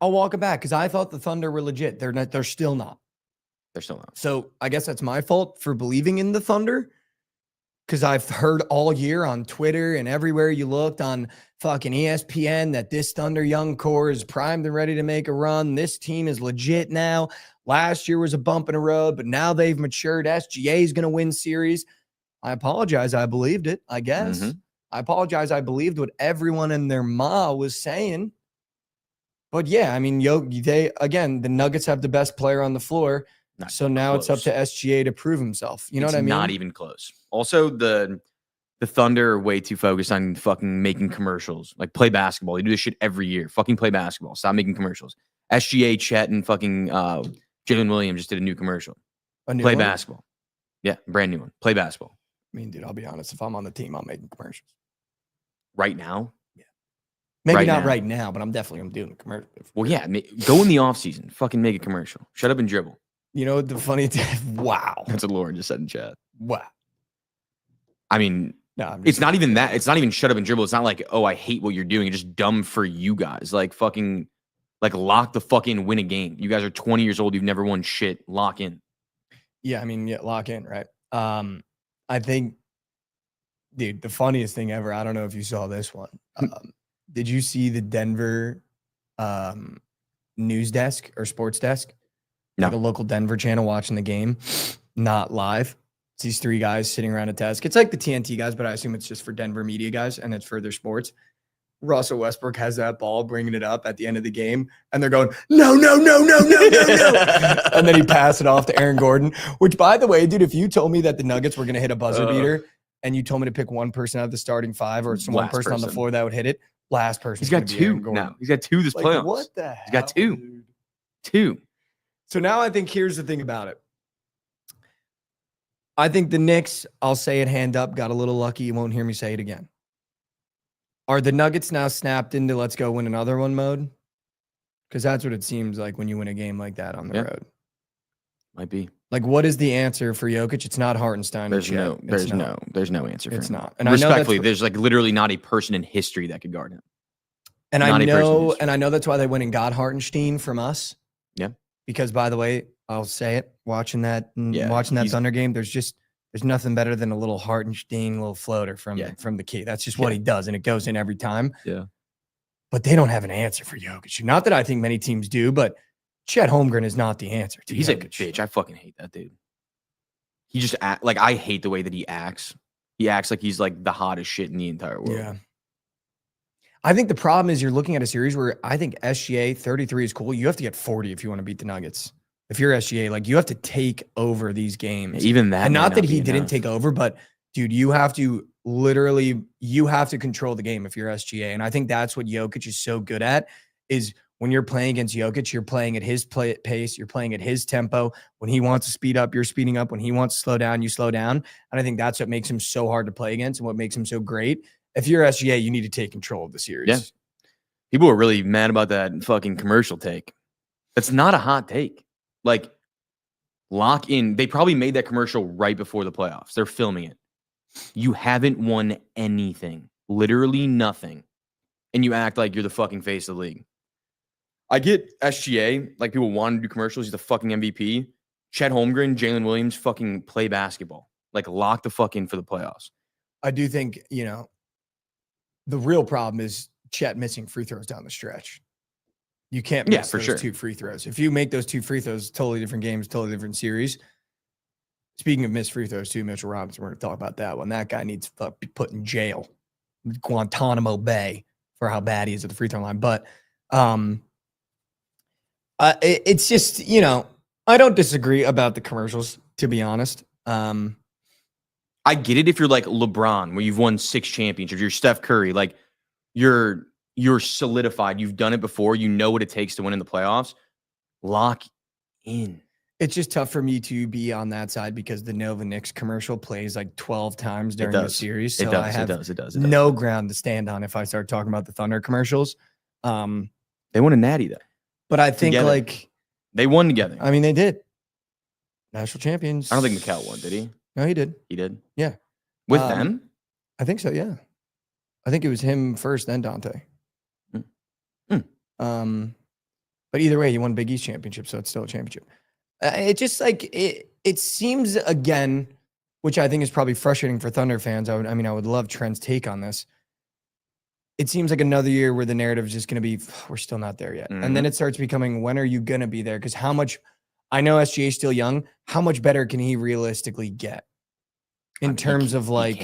because I thought the Thunder were legit. They're not. They're still not. They're still not. So I guess that's my fault for believing in the Thunder because I've heard all year on Twitter and everywhere you looked on fucking ESPN that this Thunder young core is primed and ready to make a run. This team is legit now. Last year was a bump in the road, but now they've matured. SGA is going to win series. I apologize. I believed it, I guess. Mhm. I apologize. I believed what everyone and their ma was saying. But yeah, I mean, the Nuggets have the best player on the floor. Not So now it's up close. to SGA to prove himself. You know It's what I mean? Not even close. Also, the Thunder are way too focused on fucking making commercials. Like, play basketball. They do this shit every year. Fucking play basketball. Stop making commercials. SGA, Chet, and fucking Jalen Williams just did a new commercial. A new Play one? basketball. Yeah, brand new one. Play basketball. I mean, dude, I'll be honest. If I'm on the team, I'm making commercials. Right now? Maybe Right not now. right now, but I'm definitely going to do the commercial. Well, yeah. Go in the offseason. Fucking make a commercial. Shut up and dribble. You know, the funny thing, wow. That's what Lauren just said in chat. Wow. I mean, No, I'm it's just- not even that. It's not even shut up and dribble. It's not like, oh, I hate what you're doing. It's just dumb for you guys. Like, fucking, like, lock the fuck in, win a game. You guys are 20 years old. You've never won shit. Lock in. Yeah, I mean, yeah, lock in, right? I think, dude, the funniest thing ever, I don't know if you saw this one. Did you see the Denver news desk or sports desk? No. Like a local Denver channel watching the game, not live. It's these 3 guys sitting around a desk. It's like the TNT guys, but I assume it's just for Denver media guys and it's for their sports. Russell Westbrook has that ball, bringing it up at the end of the game, and they're going, no. And then he passed it off to Aaron Gordon, which, by the way, dude, if you told me that the Nuggets were going to hit a buzzer beater and you told me to pick one person out of the starting 5 or some one Last person on the person. floor that would hit it, last person. He's got 2 now. He's got 2 this Like, playoffs. what the hell? He's got 2. Dude? 2. So now I think here's the thing about it. I think the Knicks, I'll say it hand up, got a little lucky. You won't hear me say it again. Are the Nuggets now snapped into let's go win another one mode? Because that's what it seems like when you win a game like that on the road. Might be. Like, what is the answer for Jokic? It's not Hartenstein. There's no answer for him. It's not. And respectfully, there's like literally not a person in history that could guard him. And I know that's why they went and got Hartenstein from us. Yeah. Because by the way, I'll say it, watching that Thunder game, there's nothing better than a little Hartenstein, little floater from the key. That's just what he does, and it goes in every time. Yeah. But they don't have an answer for Jokic. Not that I think many teams do, but Chet Holmgren is not the answer. He's Jokic. a bitch. I fucking hate that dude. He just I hate the way that he acts. He acts like he's like the hottest shit in the entire world. Yeah. I think the problem is you're looking at a series where I think SGA 33 is cool. You have to get 40 if you want to beat the Nuggets. If you're SGA, like you have to take over these games. Even that. And not that he didn't take over, but dude, you have to control the game if you're SGA. And I think that's what Jokic is so good at is when you're playing against Jokic, you're playing at his pace, you're playing at his tempo. When he wants to speed up, you're speeding up. When he wants to slow down, you slow down. And I think that's what makes him so hard to play against and what makes him so great. If you're SGA, you need to take control of the series. Yeah. People were really mad about that fucking commercial take. That's not a hot take. Like, lock in. They probably made that commercial right before the playoffs. They're filming it. You haven't won anything. Literally nothing. And you act like you're the fucking face of the league. I get SGA. Like, people want to do commercials. He's the fucking MVP. Chet Holmgren, Jalen Williams, fucking play basketball. Like, lock the fuck in for the playoffs. I do think, the real problem is Chet missing free throws down the stretch. You can't miss those 2 free throws. If you make those 2 free throws, totally different games, totally different series. Speaking of missed free throws too, Mitchell Robinson, we're going to talk about that one. That guy needs to be put in jail, Guantanamo Bay, for how bad he is at the free throw line. But it's just, I don't disagree about the commercials, to be honest. I get it if you're like LeBron, where you've won 6 championships. You're Steph Curry, like you're solidified. You've done it before. You know what it takes to win in the playoffs. Lock in. It's just tough for me to be on that side because the Nova Knicks commercial plays like 12 times during the series. So I have no ground to stand on if I start talking about the Thunder commercials. They won a natty though. But I think together. They won together. I mean, they did. National champions. I don't think Mikal won, did he? No, he did. He did? Yeah. With them? I think so, yeah. I think it was him first, then Dante. But either way, he won Big East championship, so it's still a championship. It just like it seems again, which I think is probably frustrating for Thunder fans. I would love Trent's take on this. It seems like another year where the narrative is just going to be, we're still not there yet. And then it starts becoming, when are you going to be there? Because how much, I know SGA is still young. How much better can he realistically get in terms of like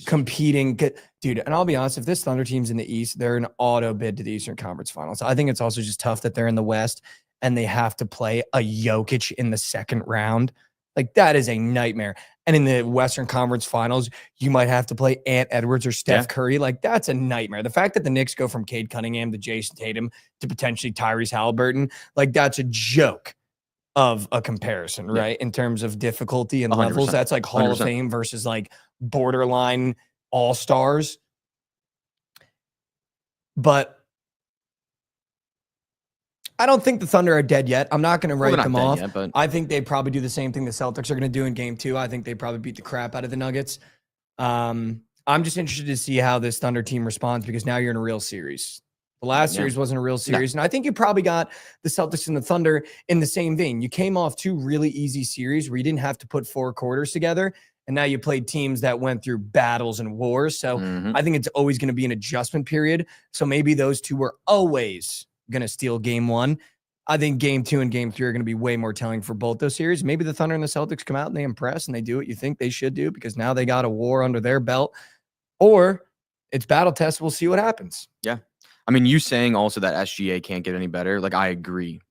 competing? Dude, and I'll be honest, if this Thunder team's in the East, they're an auto bid to the Eastern Conference Finals. I think it's also just tough that they're in the West and they have to play a Jokic in the second round. Like, that is a nightmare. And in the Western Conference Finals, you might have to play Ant Edwards or Steph Curry. Like, that's a nightmare. The fact that the Knicks go from Cade Cunningham to Jason Tatum to potentially Tyrese Halliburton, like, that's a joke of a comparison, right? In terms of difficulty and 100%. Levels. That's like Hall 100%. Of Fame versus like borderline all-stars. But I don't think the Thunder are dead yet. I'm not going to write them off. Yet, but I think they probably do the same thing the Celtics are going to do in game 2. I think they probably beat the crap out of the Nuggets. I'm just interested to see how this Thunder team responds because now you're in a real series. The last series wasn't a real series. And I think you probably got the Celtics and the Thunder in the same vein. You came off 2 really easy series where you didn't have to put 4 quarters together. And now you played teams that went through battles and wars. So I think it's always going to be an adjustment period. So maybe those 2 were always going to steal game 1. I think game 2 and game 3 are going to be way more telling for both those series. Maybe the Thunder and the Celtics come out and they impress and they do what you think they should do because now they got a war under their belt. Or it's battle test. We'll see what happens. Yeah. I mean, you saying also that SGA can't get any better. Like, I agree.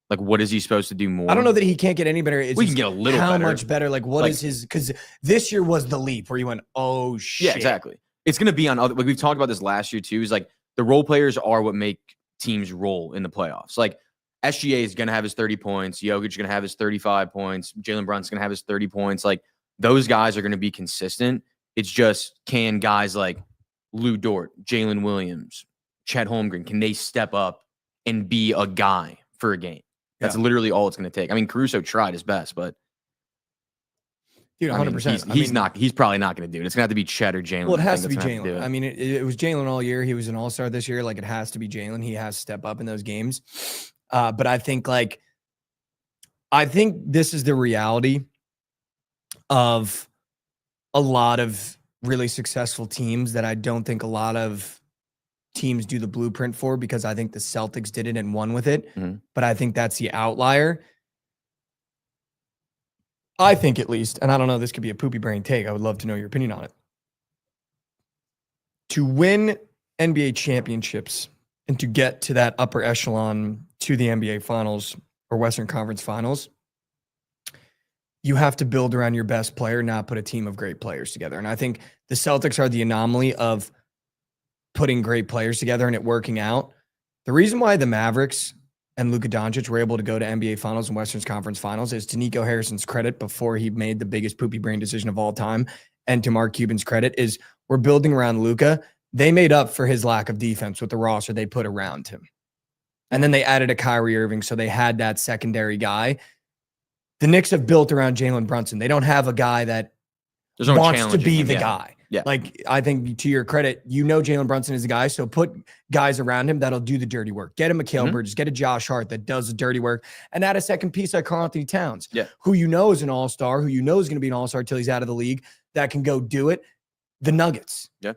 Like, what is he supposed to do more? I don't know that he can't get any better. It's We just can get a little how better. much better? Like, what is his? Because this year was the leap where you went, oh shit. Yeah, exactly. It's going to be on other. Like we've talked about this last year too. Is like the role players are what make teams roll in the playoffs. Like SGA is going to have his 30 points. Jokic is going to have his 35 points. Jalen Brunson's going to have his 30 points. Like those guys are going to be consistent. It's just can guys like Lou Dort, Jalen Williams, Chet Holmgren, can they step up and be a guy for a game? That's literally all it's going to take. I mean, Caruso tried his best, but dude, 100%. He's probably not going to do it. It's going to have to be Chet or Jalen. Well, it has to be Jalen. I mean, it was Jalen all year. He was an all-star this year. Like, it has to be Jalen. He has to step up in those games. But I think this is the reality of a lot of really successful teams that I don't think a lot of teams do the blueprint for, because I think the Celtics did it and won with it. Mm-hmm. But I think that's the outlier. I think, at least, and I don't know, this could be a poopy brain take. I would love to know your opinion on it. To win NBA championships and to get to that upper echelon to the NBA finals or Western Conference finals, you have to build around your best player, not put a team of great players together. And I think the Celtics are the anomaly of putting great players together and it working out. The reason why the Mavericks and Luka Doncic were able to go to NBA finals and Western Conference finals is to Nico Harrison's credit, before he made the biggest poopy brain decision of all time, and to Mark Cuban's credit, is we're building around Luka. They made up for his lack of defense with the roster they put around him. And then they added a Kyrie Irving, so they had that secondary guy. The Knicks have built around Jalen Brunson. They don't have a guy that wants to be the guy. Yeah. Like, I think, to your credit, Jalen Brunson is the guy, so put guys around him that'll do the dirty work. Get a Mikal Bridges, get a Josh Hart that does the dirty work, and add a second piece like Karl-Anthony Towns, who is an all-star, who is going to be an all-star till he's out of the league, that can go do it. The Nuggets. Yeah.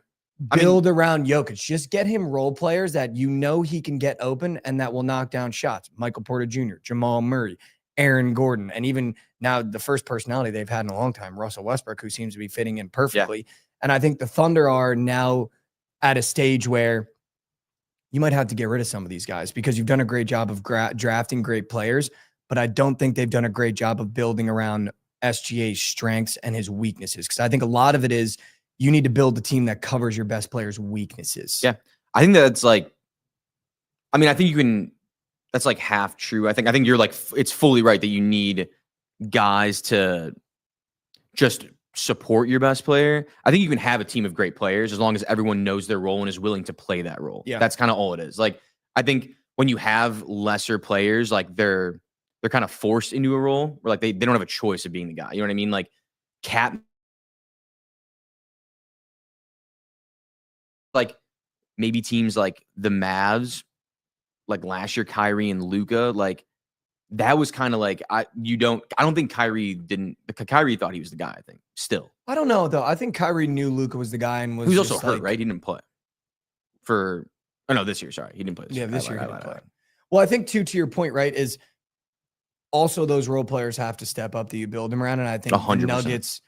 Build around Jokic. Just get him role players that he can get open and that will knock down shots. Michael Porter Jr., Jamal Murray, Aaron Gordon, and even now the first personality they've had in a long time, Russell Westbrook, who seems to be fitting in perfectly. Yeah. And I think the Thunder are now at a stage where you might have to get rid of some of these guys, because you've done a great job of drafting great players, but I don't think they've done a great job of building around SGA's strengths and his weaknesses. Because I think a lot of it is you need to build a team that covers your best players' weaknesses. Yeah. I think that's like, I think you can, that's like half true. I think you're like, it's fully right that you need guys to just support your best player. I think you can have a team of great players as long as everyone knows their role and is willing to play that role. Yeah. That's kind of all it is. Like, I think when you have lesser players, like they're kind of forced into a role where like they don't have a choice of being the guy. You know what I mean? Like Cat, like maybe teams like the Mavs, like last year, Kyrie and Luka, like that was kind of like, I don't think Kyrie thought he was the guy, I think, still. I don't know, though. I think Kyrie knew Luka was the guy and was. He was also hurt, right? He didn't play this year. Sorry. He didn't play this year. Yeah, this year he didn't play. Well, I think, too, to your point, right, is also those role players have to step up that you build them around. And I think 100%. The Nuggets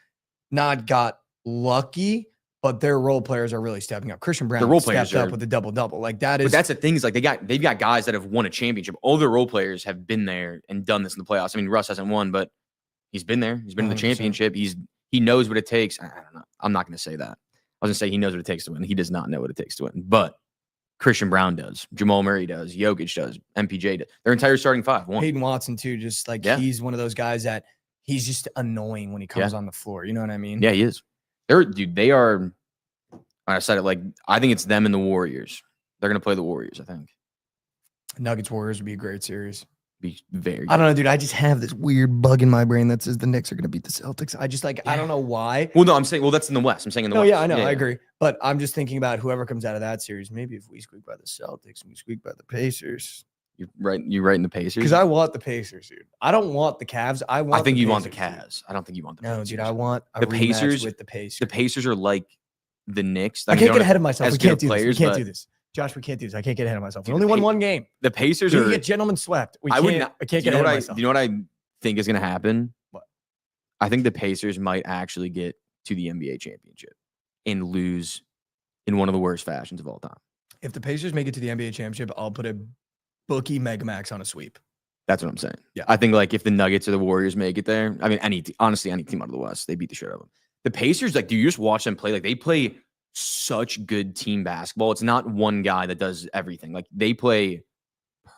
not got lucky, but their role players are really stepping up. Christian Brown stepped up with a double-double. Like, that is. But that's the thing, is like they've got guys that have won a championship. All their role players have been there and done this in the playoffs. I mean, Russ hasn't won, but he's been there. He's been 100%. In the championship. He knows what it takes. I don't know. I'm not going to say that. I was going to say he knows what it takes to win. He does not know what it takes to win. But Christian Brown does. Jamal Murray does. Jokic does. MPJ does. Their entire starting five won. Hayden Watson, too, just like he's one of those guys that he's just annoying when he comes on the floor. You know what I mean? Yeah, he is. They are. I said it, like, I think it's them and the Warriors. They're going to play the Warriors, I think. Nuggets Warriors would be a great series. Be very good. I don't know, dude. I just have this weird bug in my brain that says the Knicks are going to beat the Celtics. I just I don't know why. Well, no, I'm saying, that's in the West. I'm saying in the West. Yeah, I know. I agree. But I'm just thinking about whoever comes out of that series. Maybe if we squeak by the Celtics and we squeak by the Pacers. You're right in the Pacers? Because I want the Pacers, dude. I don't want the Cavs. I think you want the Cavs. I don't think you want the Pacers. No, dude. I want the Pacers with the Pacers. The Pacers are like the Knicks. I can't get ahead of myself. We can't do this. We can't do this. Josh, we can't do this. I can't get ahead of myself. We only won one game. The Pacers we get gentlemen swept. I can't get ahead of myself. You know what I think is going to happen? What? I think the Pacers might actually get to the NBA championship and lose in one of the worst fashions of all time. If the Pacers make it to the NBA championship, I'll put a bookie Megamax on a sweep. That's what I'm saying. Yeah. I think like if the Nuggets or the Warriors make it there, I mean, honestly, any team out of the West, they beat the shit out of them. The Pacers, like, do you just watch them play? Like, they play such good team basketball. It's not one guy that does everything. Like, they play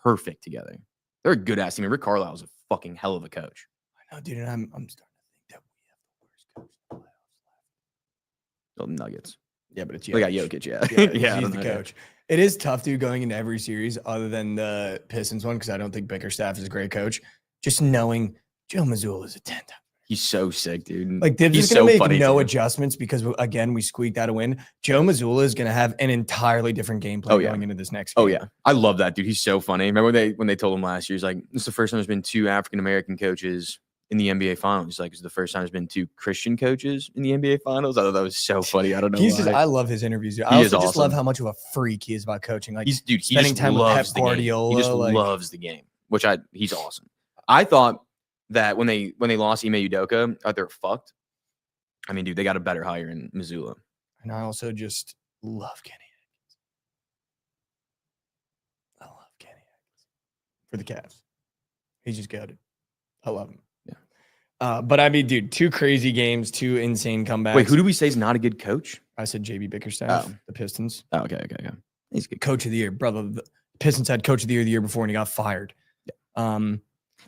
perfect together. They're a good ass team. I mean, Rick Carlisle's a fucking hell of a coach. I know, dude, and I'm starting to think that we have the worst coach in the playoffs. The Nuggets. Yeah, but it's They got Jokic, yeah. Yeah, I he's don't the know. coach. It is tough, dude, going into every series other than the Pistons one because I don't think Bickerstaff is a great coach. Just knowing Joe Mazzulla is a 10 time. He's so sick, dude. Like, they're He's just going to so make funny, no too. adjustments because, again, we squeaked out a win. Joe Mazzulla is going to have an entirely different game plan going into this next game. Oh, yeah. I love that, dude. He's so funny. Remember when they told him last year, he's like, this is the first time there's been 2 African-American coaches in the NBA Finals. He's like, it's the first time there's been 2 Christian coaches in the NBA Finals. I thought that was so funny. I don't know why. I love his interviews. Dude. He I is also just love awesome. how much of a freak he is about coaching. Like, He spending just time with loves Pep the game. Guardiola. He just like, loves the game, which he's awesome. I thought that when they lost Ime Udoka, they're fucked. I mean, dude, they got a better hire in Missoula. And I also just love Kenny Atkins. I love Kenny Atkins for the Cavs. He's just goated. I love him. Yeah. But I mean, dude, 2 crazy games, 2 insane comebacks. Wait, who do we say is not a good coach? I said JB Bickerstaff, Oh. the Pistons. Oh, okay. He's a good. Coach of the year, brother. The Pistons had coach of the year before and he got fired. Yeah.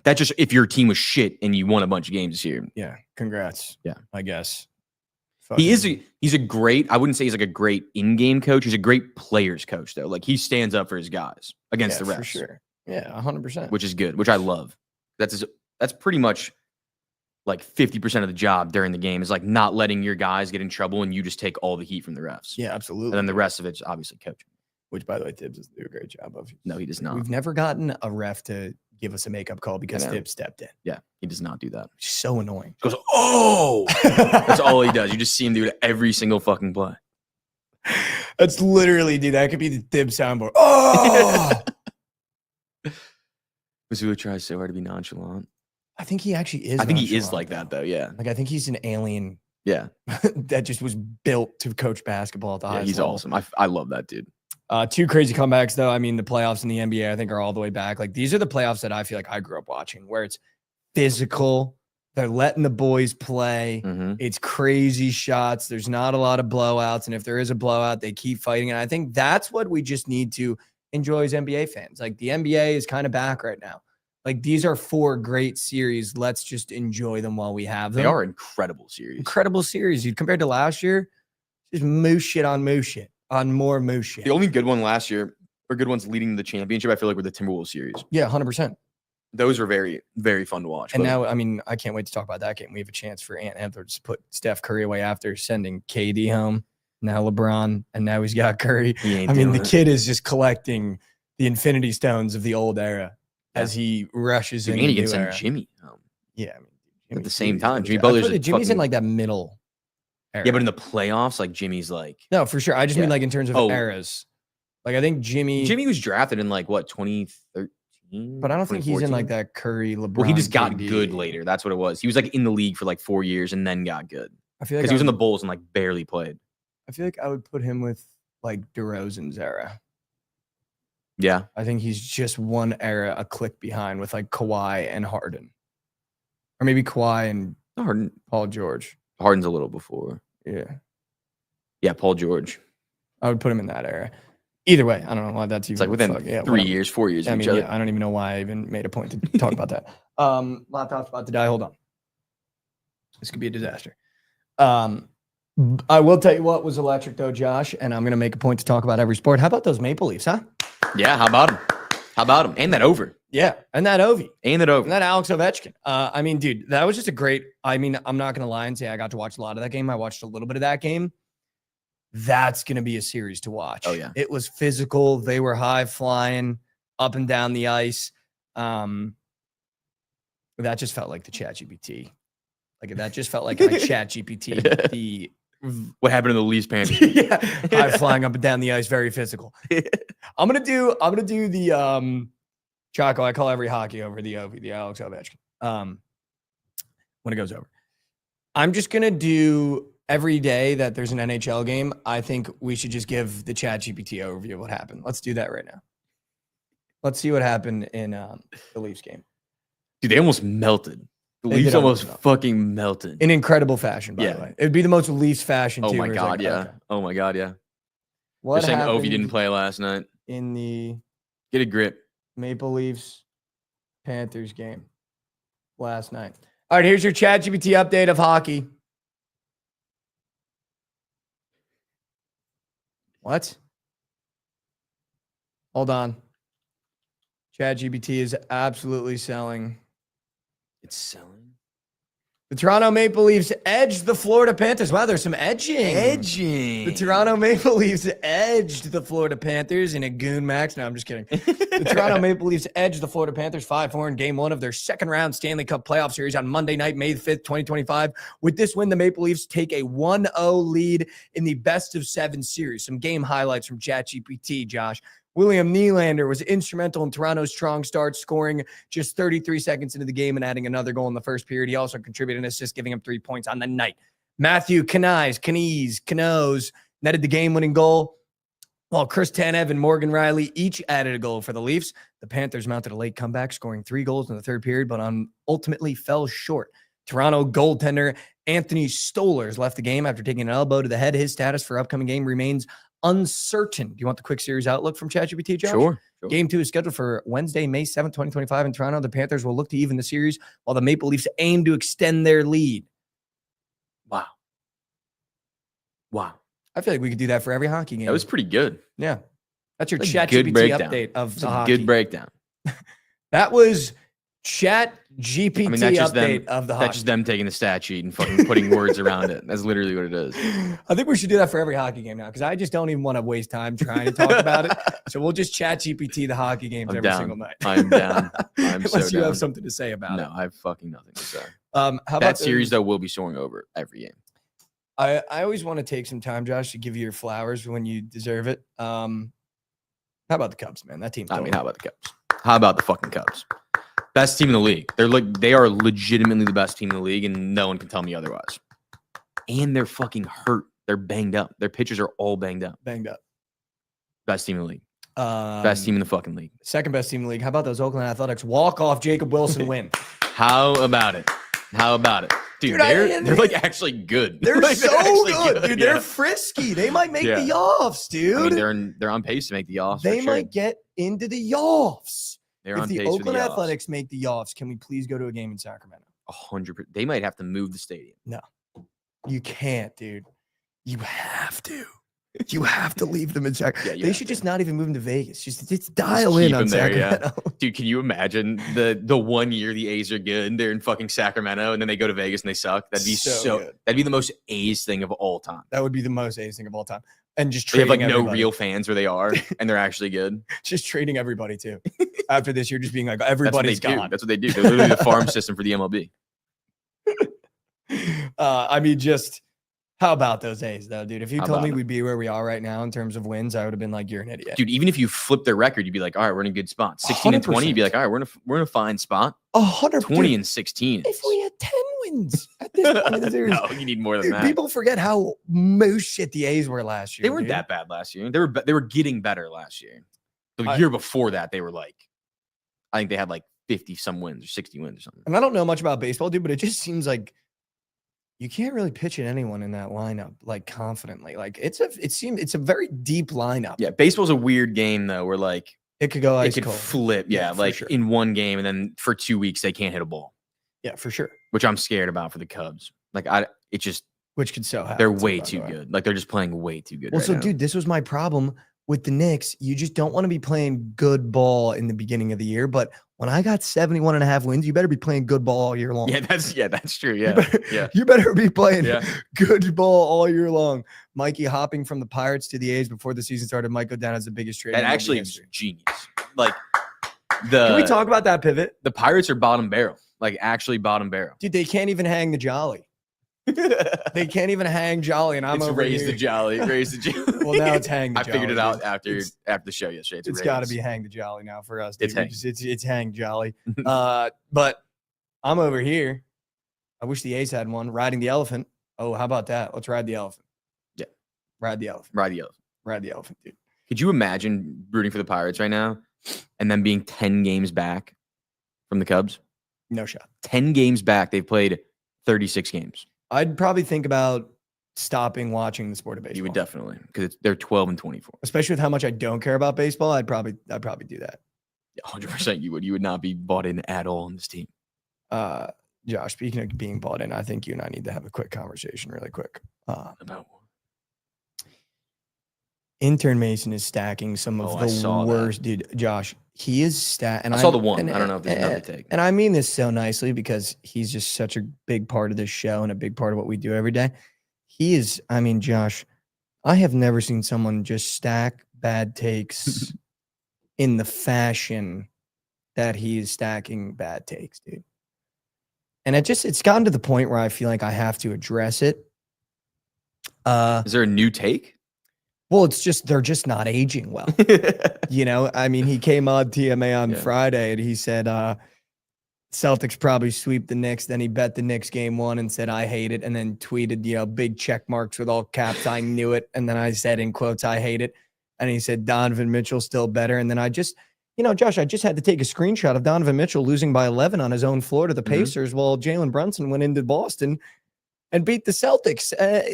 That just if your team was shit and you won a bunch of games this year. Yeah. Congrats. Yeah. I guess. He's a great, I wouldn't say he's like a great in-game coach. He's a great players coach, though. Like, he stands up for his guys against the refs. For sure. Yeah, 100%. Which is good, which I love. That's pretty much like 50% of the job during the game is like not letting your guys get in trouble and you just take all the heat from the refs. Yeah, absolutely. And then the rest of it's obviously coaching. Which, by the way, Tibbs does do a great job of. No, he does not. We've never gotten a ref to give us a makeup call because I know. Tibbs stepped in. Yeah, he does not do that. It's so annoying. He goes, oh! That's all he does. You just see him do it every single fucking play. That's literally, dude, that could be the Tibbs soundboard. Oh! Missoula tries so hard to be nonchalant. I think he actually is. I think he is nonchalant, like that, though. Yeah. Like, I think he's an alien Yeah. that just was built to coach basketball at the highest He's level. awesome. I love that dude. 2 crazy comebacks, though. I mean, the playoffs in the NBA, I think, are all the way back. Like, these are the playoffs that I feel like I grew up watching, where it's physical. They're letting the boys play. Mm-hmm. It's crazy shots. There's not a lot of blowouts. And if there is a blowout, they keep fighting. And I think that's what we just need to enjoy as NBA fans. Like, the NBA is kind of back right now. Like, these are 4 great series. Let's just enjoy them while we have them. They are incredible series. Incredible series, dude. Compared to last year, just moose shit on moose shit. On more moose shit. The only good one last year, or good ones leading the championship, I feel like were the Timberwolves series. Yeah, 100%. Those were very, very fun to watch. And but- now, I mean, I can't wait to talk about that game. We have a chance for Ant Edwards to put Steph Curry away after sending KD home. Now LeBron, and now he's got Curry. he ain't I mean, doing the it. kid is just collecting the Infinity Stones of the old era as he rushes Dude, in. and the he can new send era. Jimmy home. Yeah, I mean, At the Jimmy's same huge, time, though. Jimmy I Butler's feel like a Jimmy's in fucking- like that middle era. Yeah, but in the playoffs, like Jimmy's like no, for sure. I just mean Yeah. like in terms of Oh. eras. Like, I think Jimmy, was drafted in like what 2013, but I don't think he's in like 2014? that Curry, LeBron. Well, he just got KD. good later. That's what it was. He was like in the league for like 4 years and then got good I feel like because he was in I the Bulls and like barely played. would put him with like DeRozan's era. Yeah, I think he's just one era a click behind with like Kawhi and Harden. Or maybe Kawhi and Paul George. Harden's a little before. Yeah. Paul George. I would put him in that era. Either way, I don't know why that's even It's like within fuck, yeah, 3 whatever. years, 4 years I of each mean, other. yeah, I don't even know why I even made a point to talk about that. Laptop's about to die. Hold on. This could be a disaster. I will tell you what was electric though, Josh, and I'm going to make a point to talk about every sport. How about those Maple Leafs, huh? Yeah, how about him? How about him? And that over. Yeah, and that Ovi. And that And over. that Alex Ovechkin. I mean, dude, that was just a great. I mean, I'm not going to lie and say I got to watch a lot of that game. I watched a little bit of that game. That's going to be a series to watch. Oh, yeah. It was physical. They were high flying up and down the ice. That just felt like the Chat GPT. Like that just felt like I Chat GPT. The What happened to the Leafs pantry? yeah, high flying up and down the ice, very physical. I'm gonna do the Chaco. I call every hockey over the Ovi, the Alex Ovechkin. When it goes over, I'm just gonna do every day that there's an NHL game. I think we should just give the Chat GPT overview of what happened. Let's do that right now. Let's see what happened in the Leafs game. Dude, they almost melted. The They Leafs did almost almost melt. fucking melted. In incredible fashion, by the way. It would be the most Leafs fashion, Oh too. my where it's God, like, yeah. okay. Oh my God, yeah. What They're saying happened Ovi didn't play last night. in the Get a grip. Maple Leafs Panthers game last night? All right, here's your ChatGPT update of hockey. What? Hold on. ChatGPT is absolutely selling. It's selling. The Toronto Maple Leafs edged the Florida Panthers. Wow, there's some edging. The Toronto Maple Leafs edged the Florida Panthers in a goon max. No, I'm just kidding. The Toronto Maple Leafs edged the Florida Panthers 5-4 in game 1 of their second round Stanley Cup playoff series on Monday night, May 5th, 2025. With this win, the Maple Leafs take a 1-0 lead in the best of 7 series. Some game highlights from ChatGPT, Josh. William Nylander was instrumental in Toronto's strong start, scoring just 33 seconds into the game and adding another goal in the first period. He also contributed an assist, giving him 3 points on the night. Matthew Canoes netted the game-winning goal, while Chris Tanev and Morgan Riley each added a goal for the Leafs. The Panthers mounted a late comeback, scoring 3 goals in the third period, but ultimately fell short. Toronto goaltender Anthony Stolarz left the game after taking an elbow to the head. His status for upcoming game remains uncertain. Do you want the quick series outlook from ChatGPT, Josh? Sure. Game 2 is scheduled for Wednesday, May 7th, 2025 in Toronto. The Panthers will look to even the series, while the Maple Leafs aim to extend their lead. Wow. I feel like we could do that for every hockey game. That was pretty good. Yeah. That's your That's a ChatGPT good breakdown. update of It's the a hockey. good breakdown. That was ChatGPT that's just update them. of the That's hockey. just them taking the stat sheet and fucking putting words around it. That's literally what it is. I think we should do that for every hockey game now, because I just don't even want to waste time trying to talk about it. So we'll just ChatGPT the hockey games I'm every down. single night. I'm down. I'm Unless so you down. have something to say about it. No, I have fucking nothing to say. How about That series, though, will be soaring over every game. I always want to take some time, Josh, to give you your flowers when you deserve it. How about the Cubs, man? That team's I mean, dope. how about the Cubs? How about the fucking Cubs? Best team in the league. They are legitimately the best team in the league, and no one can tell me otherwise. And they're fucking hurt. They're banged up. Their pitchers are all banged up. Banged up. Best team in the league. Best team in the fucking league. Second best team in the league. How about those Oakland Athletics walk-off Jacob Wilson win? How about it? How about it? Dude, they're like actually good. They're like, so actually good, dude. They're Yeah. frisky. They might make Yeah. the offs, dude. I mean, they're on pace to make the offs. They for sure. might get into the offs. They're If on the pace for Oakland the offs. Athletics make the offs, can we please go to a game in Sacramento? 100%. They might have to move the stadium. You can't, dude. You have to. You have to leave them in Sacramento. Yeah, you They have should to. just not even move them to Vegas. Just dial in keep on them there, yeah. Sacramento. Dude, can you imagine the 1 year the A's are good? They're in fucking Sacramento, and then they go to Vegas and they suck. That'd be So good. That'd be the most A's thing of all time. That would be the most A's thing of all time. And just They have trading like no everybody. real fans where they are, and they're actually good. Just trading everybody too. After this year, just being like, That's what they everybody's do. gone. That's what they do. They're literally the farm system for the MLB. I mean, just how about those A's though, dude? If you How told me about 'em? we'd be where we are right now in terms of wins, I would have been like, you're an idiot. Dude, even if you flip their record, you'd be like, all right, we're in a good spot. 16 and 20, you'd be like, all right, we're in a fine spot. 100. 20 and 16. If we had 10 wins at this point in the series. No, you need more than Dude, that. people forget how most shit the A's were last year. They weren't dude. that bad last year. They were getting better last year. The I- year before that, they were like, I think they had like 50 some wins or 60 wins or something. And I don't know much about baseball, dude, but it just seems like you can't really pitch at anyone in that lineup like confidently. Like it's a very deep lineup. Yeah, baseball's a weird game though, where like It could go it ice could cold. flip. Yeah, Yeah, for like sure. in one game, and then for 2 weeks they can't hit a ball, Yeah, for sure. which I'm scared about for the Cubs. Like it just Which could so happen. they're too, way by the too way. good. Like they're just playing way too good. Well, right so now. dude, this was my problem with the Knicks. You just don't want to be playing good ball in the beginning of the year. But when I got 71.5 wins, you better be playing good ball all year long. yeah, that's true. You Yeah, better, yeah. you better be playing Yeah. good ball all year long. Mikey hopping from the Pirates to the A's before the season started might go down as the biggest trade. That in MLB actually is history. genius. Like Can we talk about that pivot? the Pirates are bottom barrel, like actually bottom barrel. Dude, they can't even hang the Jolly. They can't even hang Jolly, and I'm It's over raise here. the jolly, raise the jolly. Well, now it's hang the I figured it Jolly, out dude. after It's- the show yesterday. It's got to be hang the Jolly now for us. It's dude. hang. It's hang Jolly. But I'm over here. I wish the A's had one riding the elephant. Oh, how about that? Let's ride the elephant. Yeah. Ride the elephant. Ride the elephant. Ride the elephant, dude. Could you imagine rooting for the Pirates right now and then being 10 games back from the Cubs. No shot. 10 games back. They've played 36 games. I'd probably think about stopping watching the sport of baseball. You would definitely, because they're 12 and 24. Especially with how much I don't care about baseball, I'd probably do that. 100% you would. You would not be bought in at all in this team. Josh, speaking of being bought in, I think you and I need to have a quick conversation really quick. About Intern Mason is stacking some of the worst, dude. Josh, he is and I saw the one. I don't know if there's another take. And I mean this so nicely because he's just such a big part of this show and a big part of what we do every day. He is, I mean, Josh, I have never seen someone just stack bad takes in the fashion that he is stacking bad takes, dude. And it's gotten to the point where I feel like I have to address it. Is there a new take? Well, it's just they're just not aging well. You know, I mean, he came on TMA on Friday and he said Celtics probably sweep the Knicks. Then he bet the Knicks game 1 and said, I hate it. And then tweeted, you know, big check marks with all caps. I knew it. And then I said in quotes, I hate it. And he said, Donovan Mitchell still better. And then I just, you know, Josh, I just had to take a screenshot of Donovan Mitchell losing by 11 on his own floor to the Pacers while Jalen Brunson went into Boston and beat the Celtics.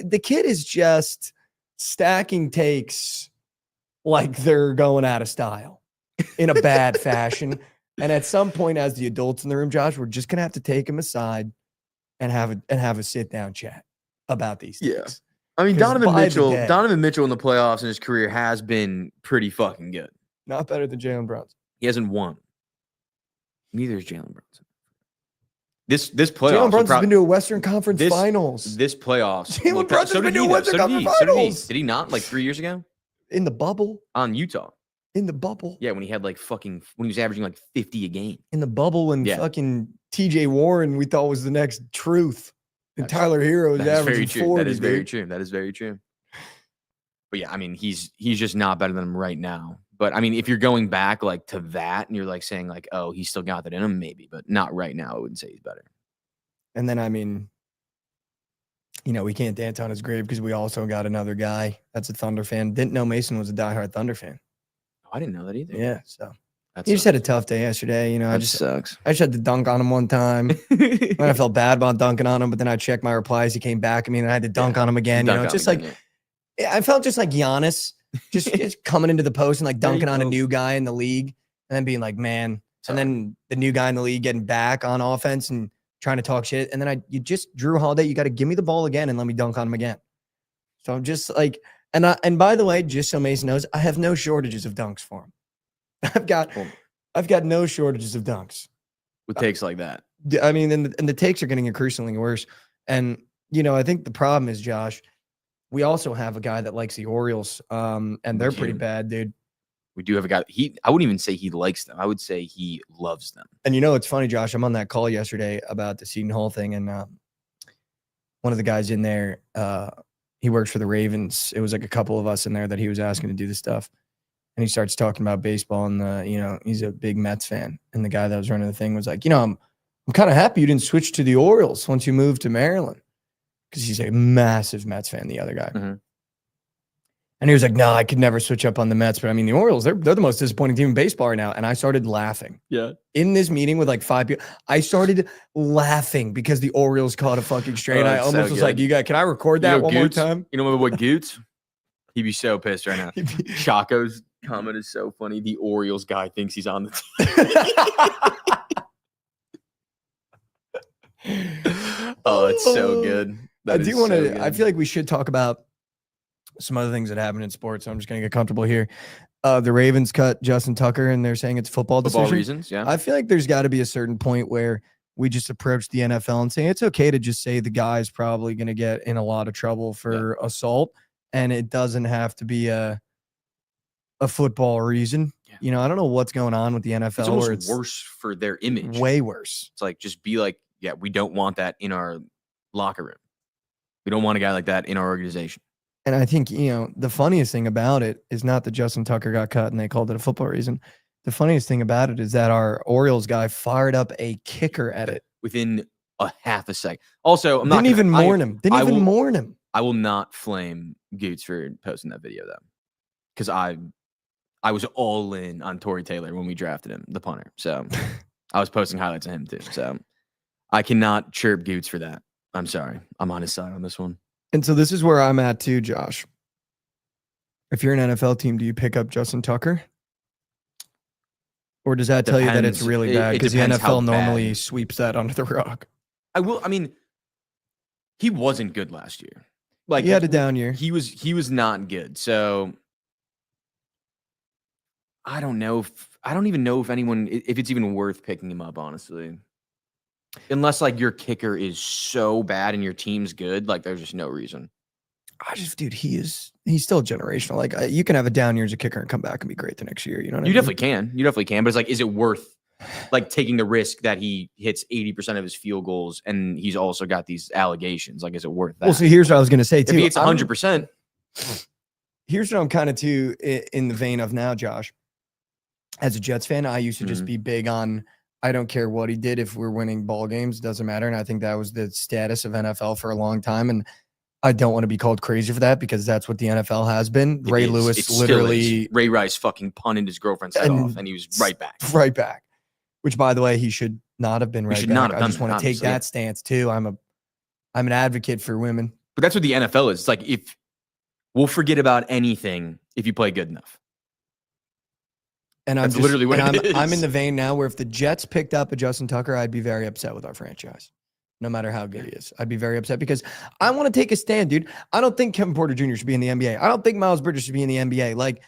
The kid is just stacking takes like they're going out of style in a bad fashion. And at some point, as the adults in the room, Josh, we're just gonna have to take him aside and have a sit down chat about these things. Yeah. I mean, Donovan Mitchell in the playoffs in his career has been pretty fucking good. Not better than Jalen Brunson. He hasn't won. Neither is Jalen Brunson. This playoffs. Jalen Brunson's been to a Western Conference Finals. This playoffs. Jalen Brunson's been to a Western Conference Finals. Did he not like 3 years ago? In the bubble. On Utah. In the bubble. Yeah, when he had like when he was averaging like 50 a game. In the bubble when fucking TJ Warren we thought was the next truth. And Tyler Hero is averaging 40. That is very true. That is very true. But yeah, I mean, he's just not better than him right now. But I mean, if you're going back like to that and you're like saying like, oh, he's still got that in him, maybe, but not right now. I wouldn't say he's better. And then, I mean, you know, we can't dance on his grave because we also got another guy that's a Thunder fan. Didn't know Mason was a diehard Thunder fan. Oh, I didn't know that either. Yeah, so he just had a tough day yesterday. You know, that sucks. I just had to dunk on him one time. And I felt bad about dunking on him, but then I checked my replies. He came back at me and I had to dunk on him again. You know, just like I felt just like Giannis, just coming into the post and like dunking on a new guy in the league and then being like, man, and then the new guy in the league getting back on offense and trying to talk shit. And then you just Drew Holiday, you got to give me the ball again and let me dunk on him again. So I'm just like, and by the way, just so Mason knows, I have no shortages of dunks for him. I've got no shortages of dunks. With takes like that. I mean, and the takes are getting increasingly worse. And, you know, I think the problem is, Josh, we also have a guy that likes the Orioles, and they're pretty bad, dude. We do have a guy. I wouldn't even say he likes them. I would say he loves them. And you know, it's funny, Josh. I'm on that call yesterday about the Seton Hall thing, and one of the guys in there, he works for the Ravens. It was like a couple of us in there that he was asking to do this stuff, and he starts talking about baseball, and you know, he's a big Mets fan. And the guy that was running the thing was like, you know, I'm kind of happy you didn't switch to the Orioles once you moved to Maryland, because he's a massive Mets fan. The other guy. Mm-hmm. And he was like, no, I could never switch up on the Mets. But I mean, the Orioles, they're the most disappointing team in baseball right now. And I started laughing. Yeah. In this meeting with like 5 people, I started laughing because the Orioles caught a fucking straight. I almost was like, can I record that one more time? You know what, Goots? He'd be so pissed right now. Chaco's comment is so funny. The Orioles guy thinks he's on the team. Oh, it's so good. I do want to, I feel like we should talk about some other things that happen in sports. So I'm just going to get comfortable here. The Ravens cut Justin Tucker and they're saying it's football decision. Reasons, yeah. I feel like there's got to be a certain point where we just approach the NFL and say it's okay to just say the guy's probably going to get in a lot of trouble for assault, and it doesn't have to be a football reason. Yeah. You know, I don't know what's going on with the NFL. It's almost worse for their image. Way worse. It's like, just be like, yeah, we don't want that in our locker room. We don't want a guy like that in our organization. And I think, you know, the funniest thing about it is not that Justin Tucker got cut and they called it a football reason. The funniest thing about it is that our Orioles guy fired up a kicker at it within a half a second. Also, I'm didn't even mourn him. Mourn him. I will not flame Goots for posting that video though, because I I was all in on Torrey Taylor when we drafted him, the punter. So I was posting highlights of him too. So I cannot chirp Goots for that. I'm sorry. I'm on his side on this one. And so this is where I'm at too, Josh. If you're an NFL team, do you pick up Justin Tucker? Or does that tell you that it's Depends. really bad? It Because the depends how NFL normally bad. sweeps that under the rug. I mean, he wasn't good last year. Like He had a down year. He was not good. So I don't even know if it's even worth picking him up, honestly. Unless like your kicker is so bad and your team's good, like there's just no reason. Dude, he's still generational. Like you can have a down year as a kicker and come back and be great the next year. You know what I mean? You definitely can. But it's like, is it worth like taking the risk that he hits 80% of his field goals and he's also got these allegations? Like, is it worth that? Well, so here's what I was going to say too. If he hits 100%. Here's what I'm kind of too in the vein of now, Josh. As a Jets fan, I used to just be big on, I don't care what he did. If we're winning ball games, doesn't matter. And I think that was the status of NFL for a long time. And I don't want to be called crazy for that because that's what the NFL has been. Ray Lewis literally. Ray Rice fucking punted his girlfriend's head off and he was right back. Right back. Which, by the way, he should not have been right back. Not have I just want to take that stance too. I'm an advocate for women. But that's what the NFL is. It's like if we'll forget about anything if you play good enough. And that's literally what it is. I'm in the vein now where if the Jets picked up a Justin Tucker, I'd be very upset with our franchise. No matter how good he is, I'd be very upset because I want to take a stand, dude. I don't think Kevin Porter Jr. should be in the NBA. I don't think Miles Bridges should be in the NBA. Like,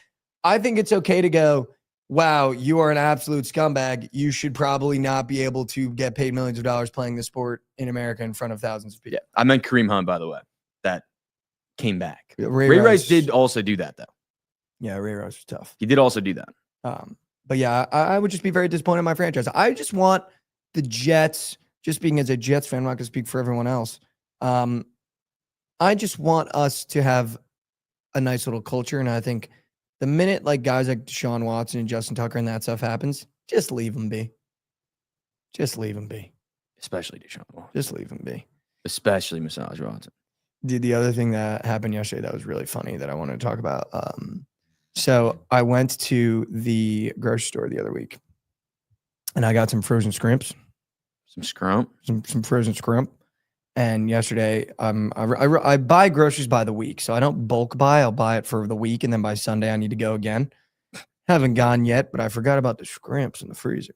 I think it's okay to go, wow, you are an absolute scumbag. You should probably not be able to get paid millions of dollars playing the sport in America in front of thousands of people. Yeah, I meant Kareem Hunt, by the way. That came back. Ray Rice did also do that, though. Yeah, Ray Rice was tough. He did also do that. But yeah, I would just be very disappointed in my franchise. I just want the Jets, just being as a Jets fan, I'm not going to speak for everyone else. I just want us to have a nice little culture. And I think the minute like guys like Deshaun Watson and Justin Tucker and that stuff happens, just leave them be. Just leave them be. Especially Deshaun Watson. Just leave them be. Especially Massage Watson. Dude, the other thing that happened yesterday that was really funny that I wanted to talk about. So I went to the grocery store the other week and I got some frozen scrimps. Some scrump? Some frozen scrimp. And yesterday, I buy groceries by the week. So I don't bulk buy. I'll buy it for the week. And then by Sunday, I need to go again. Haven't gone yet, but I forgot about the scrimps in the freezer.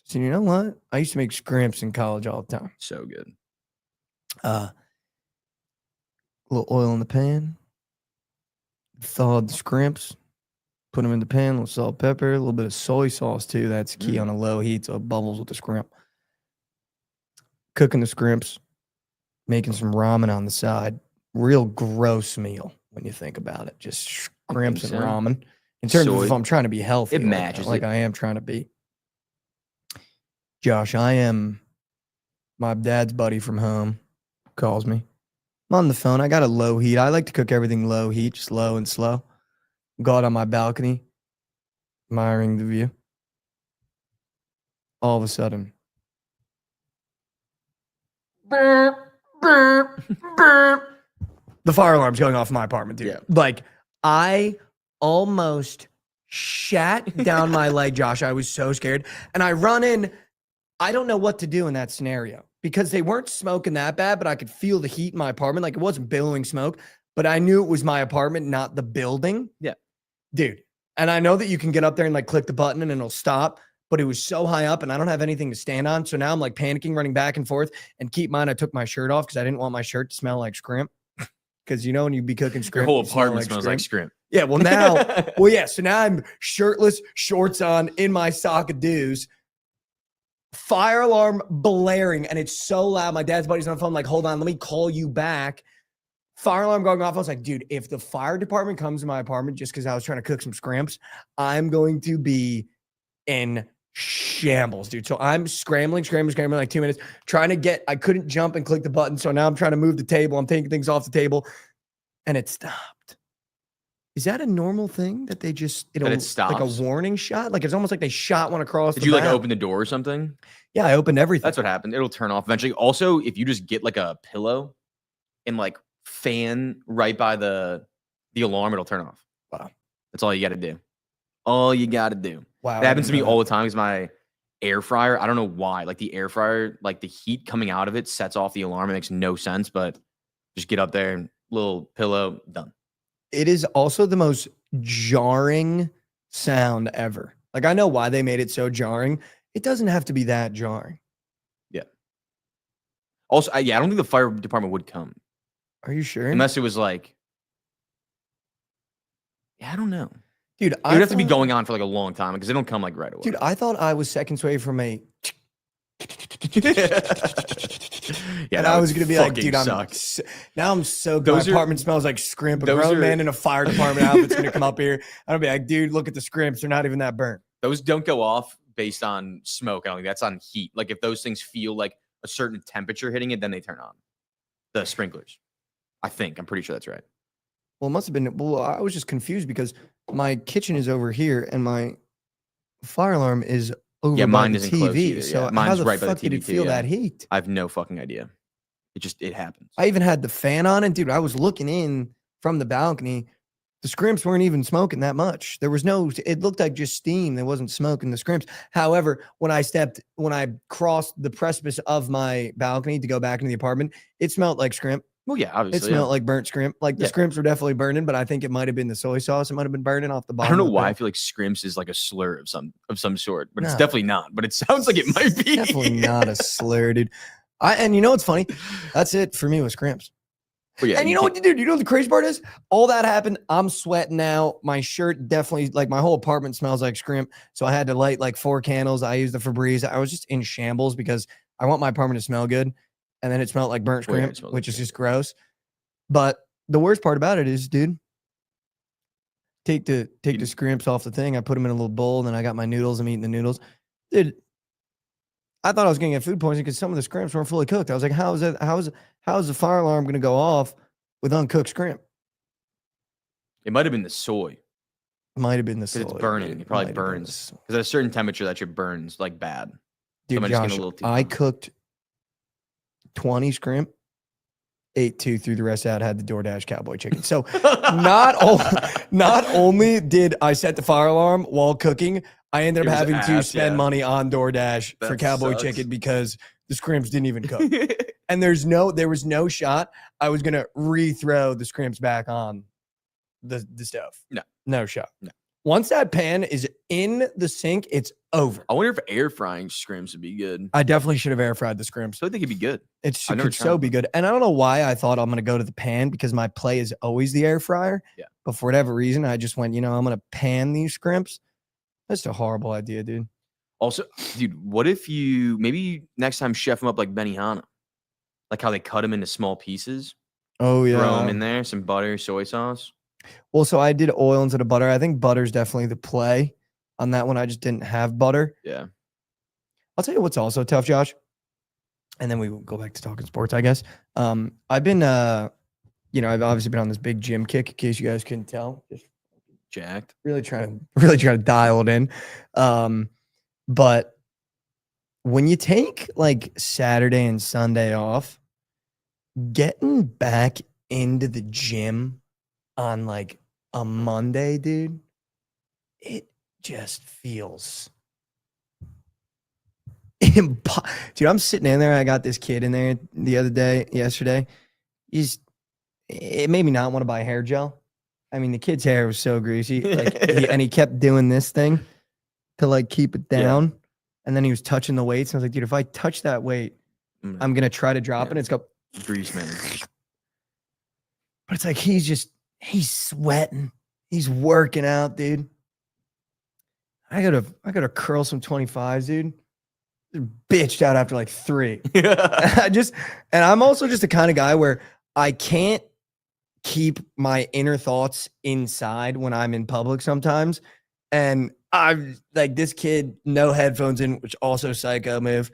So you know what? I used to make scrimps in college all the time. So good. A little oil in the pan. Thawed the scrimps. Put them in the pan. A little salt, pepper. A little bit of soy sauce too. That's key on a low heat so it bubbles with the scrimp. Cooking the scrimps. Making some ramen on the side. Real gross meal when you think about it. Just scrimps and ramen. In terms of if I'm trying to be healthy. It matches. Like I am trying to be. Josh, my dad's buddy from home calls me. I'm on the phone. I got a low heat. I like to cook everything low heat, just low and slow. Go out on my balcony, admiring the view. All of a sudden, burp, burp, burp. The fire alarm's going off in my apartment, dude. Yeah. Like, I almost shat down my leg, Josh. I was so scared. And I run in. I don't know what to do in that scenario because they weren't smoking that bad, but I could feel the heat in my apartment. Like, it wasn't billowing smoke, but I knew it was my apartment, not the building. Yeah. Dude. And I know that you can get up there and like click the button and it'll stop, but it was so high up and I don't have anything to stand on. So now I'm like panicking, running back and forth. And keep in mind, I took my shirt off because I didn't want my shirt to smell like scrimp. Because you know when you be cooking scrimp, your whole apartment smells like scrimp. Yeah, well now, so now I'm shirtless, shorts on, in my sock-a-doos, fire alarm blaring, and it's so loud. My dad's buddy's on the phone, like, hold on, let me call you back. Fire alarm going off. I was like, dude, if the fire department comes to my apartment just because I was trying to cook some scrimps, I'm going to be in shambles, dude. So I'm scrambling like 2 minutes, I couldn't jump and click the button. So now I'm trying to move the table. I'm taking things off the table and it stopped. Is that a normal thing that they just, it stops? Like a warning shot? Like it's almost like they shot one across the Did you map. like open the door or something? Yeah, I opened everything. That's what happened. It'll turn off eventually. Also, if you just get like a pillow and like fan right by the alarm, it'll turn off. Wow. That's all you got to do. All you got to do. Wow. That happens to me all the time because my air fryer, I don't know why. Like the air fryer, like the heat coming out of it sets off the alarm. It makes no sense, but just get up there and little pillow, done. It is also the most jarring sound ever. Like, I know why they made it so jarring. It doesn't have to be that jarring. Yeah. Also, I don't think the fire department would come. Are you sure? Unless it was like, yeah, I don't know. Dude, It would have to be going on for like a long time because they don't come like right away. Dude, I thought I was seconds away from a. Yeah, and I was gonna be like, dude, sucks. now I'm so good. My apartment smells like scrimp. A grown man in a fire department outfit's gonna come up here. I'll be like, dude, look at the scrimps. They're not even that burnt. Those don't go off based on smoke. I don't think that's on heat. Like if those things feel like a certain temperature hitting it, then they turn on. The sprinklers. I think. I'm pretty sure that's right. Well, it must have been. Well, I was just confused because my kitchen is over here and my fire alarm is over by mine the isn't close TV. either. So Yeah, mine's how the right by the fuck did TV it feel too, that heat? I have no fucking idea. It happens. I even had the fan on, and dude, I was looking in from the balcony. The scrimps weren't even smoking that much. There was no. It looked like just steam. There wasn't smoke in the scrimps. However, when I crossed the precipice of my balcony to go back into the apartment, it smelled like scrimp. Well, yeah, obviously. It smelled like burnt scrimp. Like the scrimps were definitely burning, but I think it might have been the soy sauce. It might have been burning off the bottom. I don't know why I feel like scrimps is like a slur of some sort, but it's No. definitely not. But it sounds like it might be. Definitely not a slur, dude. And you know what's funny? That's it for me with scrimps. But yeah, And you know what, dude? You know what the crazy part is? All that happened. I'm sweating now. My shirt definitely, like my whole apartment smells like scrimp. So I had to light like 4 candles. I used the Febreze. I was just in shambles because I want my apartment to smell good. And then it smelled like burnt Well, yeah, scrimp, it smells which like is just gross. But the worst part about it is, dude, take the scrimps off the thing. I put them in a little bowl. Then I got my noodles. I'm eating the noodles. Dude, I thought I was going to get food poisoning because some of the scrimps weren't fully cooked. I was like, how is the fire alarm going to go off with uncooked scrimp? It might have been the soy. Might have been the soy. It's burning. Dude. It probably Might have been burns. the soy. Because at a certain temperature, that shit burns like bad. Dude, Somebody's getting Josh, a little too I hot. cooked 20 scrimp, ate 2, threw the rest out, had the DoorDash cowboy chicken. So not only did I set the fire alarm while cooking, I ended It up was having to ass, spend yeah. money on DoorDash for That cowboy sucks. chicken because the scrimps didn't even cook. And there was no shot I was gonna re-throw the scrimps back on the stove. No shot. No. Once that pan is in the sink, it's over. I wonder if air frying scrimps would be good. I definitely should have air fried the scrimps. So I think it'd be good. It I've never could so tried be good. And I don't know why I thought I'm going to go to the pan because my play is always the air fryer. Yeah. But for whatever reason, I just went, I'm going to pan these scrimps. That's a horrible idea, dude. Also, dude, what if you maybe next time chef them up like Benihana? Like how they cut them into small pieces. Oh, yeah. Throw them in there, some butter, soy sauce. Well, so I did oil instead of butter. I think butter's definitely the play on that one. I just didn't have butter. Yeah. I'll tell you what's also tough, Josh. And then we will go back to talking sports, I guess. I've been, I've obviously been on this big gym kick, in case you guys couldn't tell. Just Jacked. really trying to dial it in. But when you take like Saturday and Sunday off, getting back into the gym on like a Monday, dude, it just feels dude, I'm sitting in there. I got this kid in there yesterday. It made me not want to buy hair gel. I mean, the kid's hair was so greasy. And he kept doing this thing to like keep it down. Yeah. And then he was touching the weights. And I was like, dude, if I touch that weight, I'm going to try to drop it. It's got grease, man. But it's like, he's sweating. He's working out, dude. I gotta curl some 25s, dude. Bitched out after like 3. And I'm also just the kind of guy where I can't keep my inner thoughts inside when I'm in public sometimes. And I'm like, this kid, no headphones in, which also psycho move.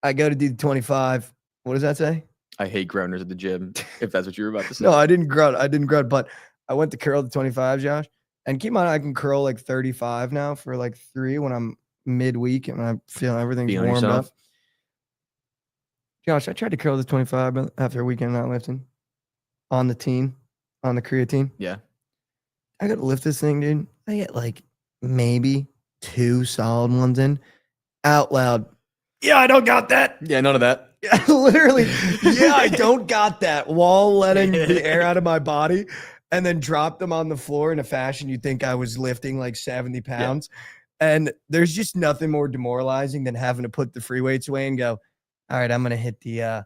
I go to do the 25. What does that say? I hate groaners at the gym, if that's what you were about to say. No, I didn't grunt, but I went to curl the 25, Josh. And keep in mind, I can curl like 35 now for like 3 when I'm midweek and I feel everything's warmed up. Josh, I tried to curl the 25 after a weekend not lifting on the creatine. Yeah. I got to lift this thing, dude. I get like maybe 2 solid ones in, out loud. Yeah, I don't got that. Yeah, none of that. Literally, yeah, I don't got that, while letting the air out of my body, and then drop them on the floor in a fashion you'd think I was lifting like 70 pounds. And there's just nothing more demoralizing than having to put the free weights away and go, all right, I'm gonna hit the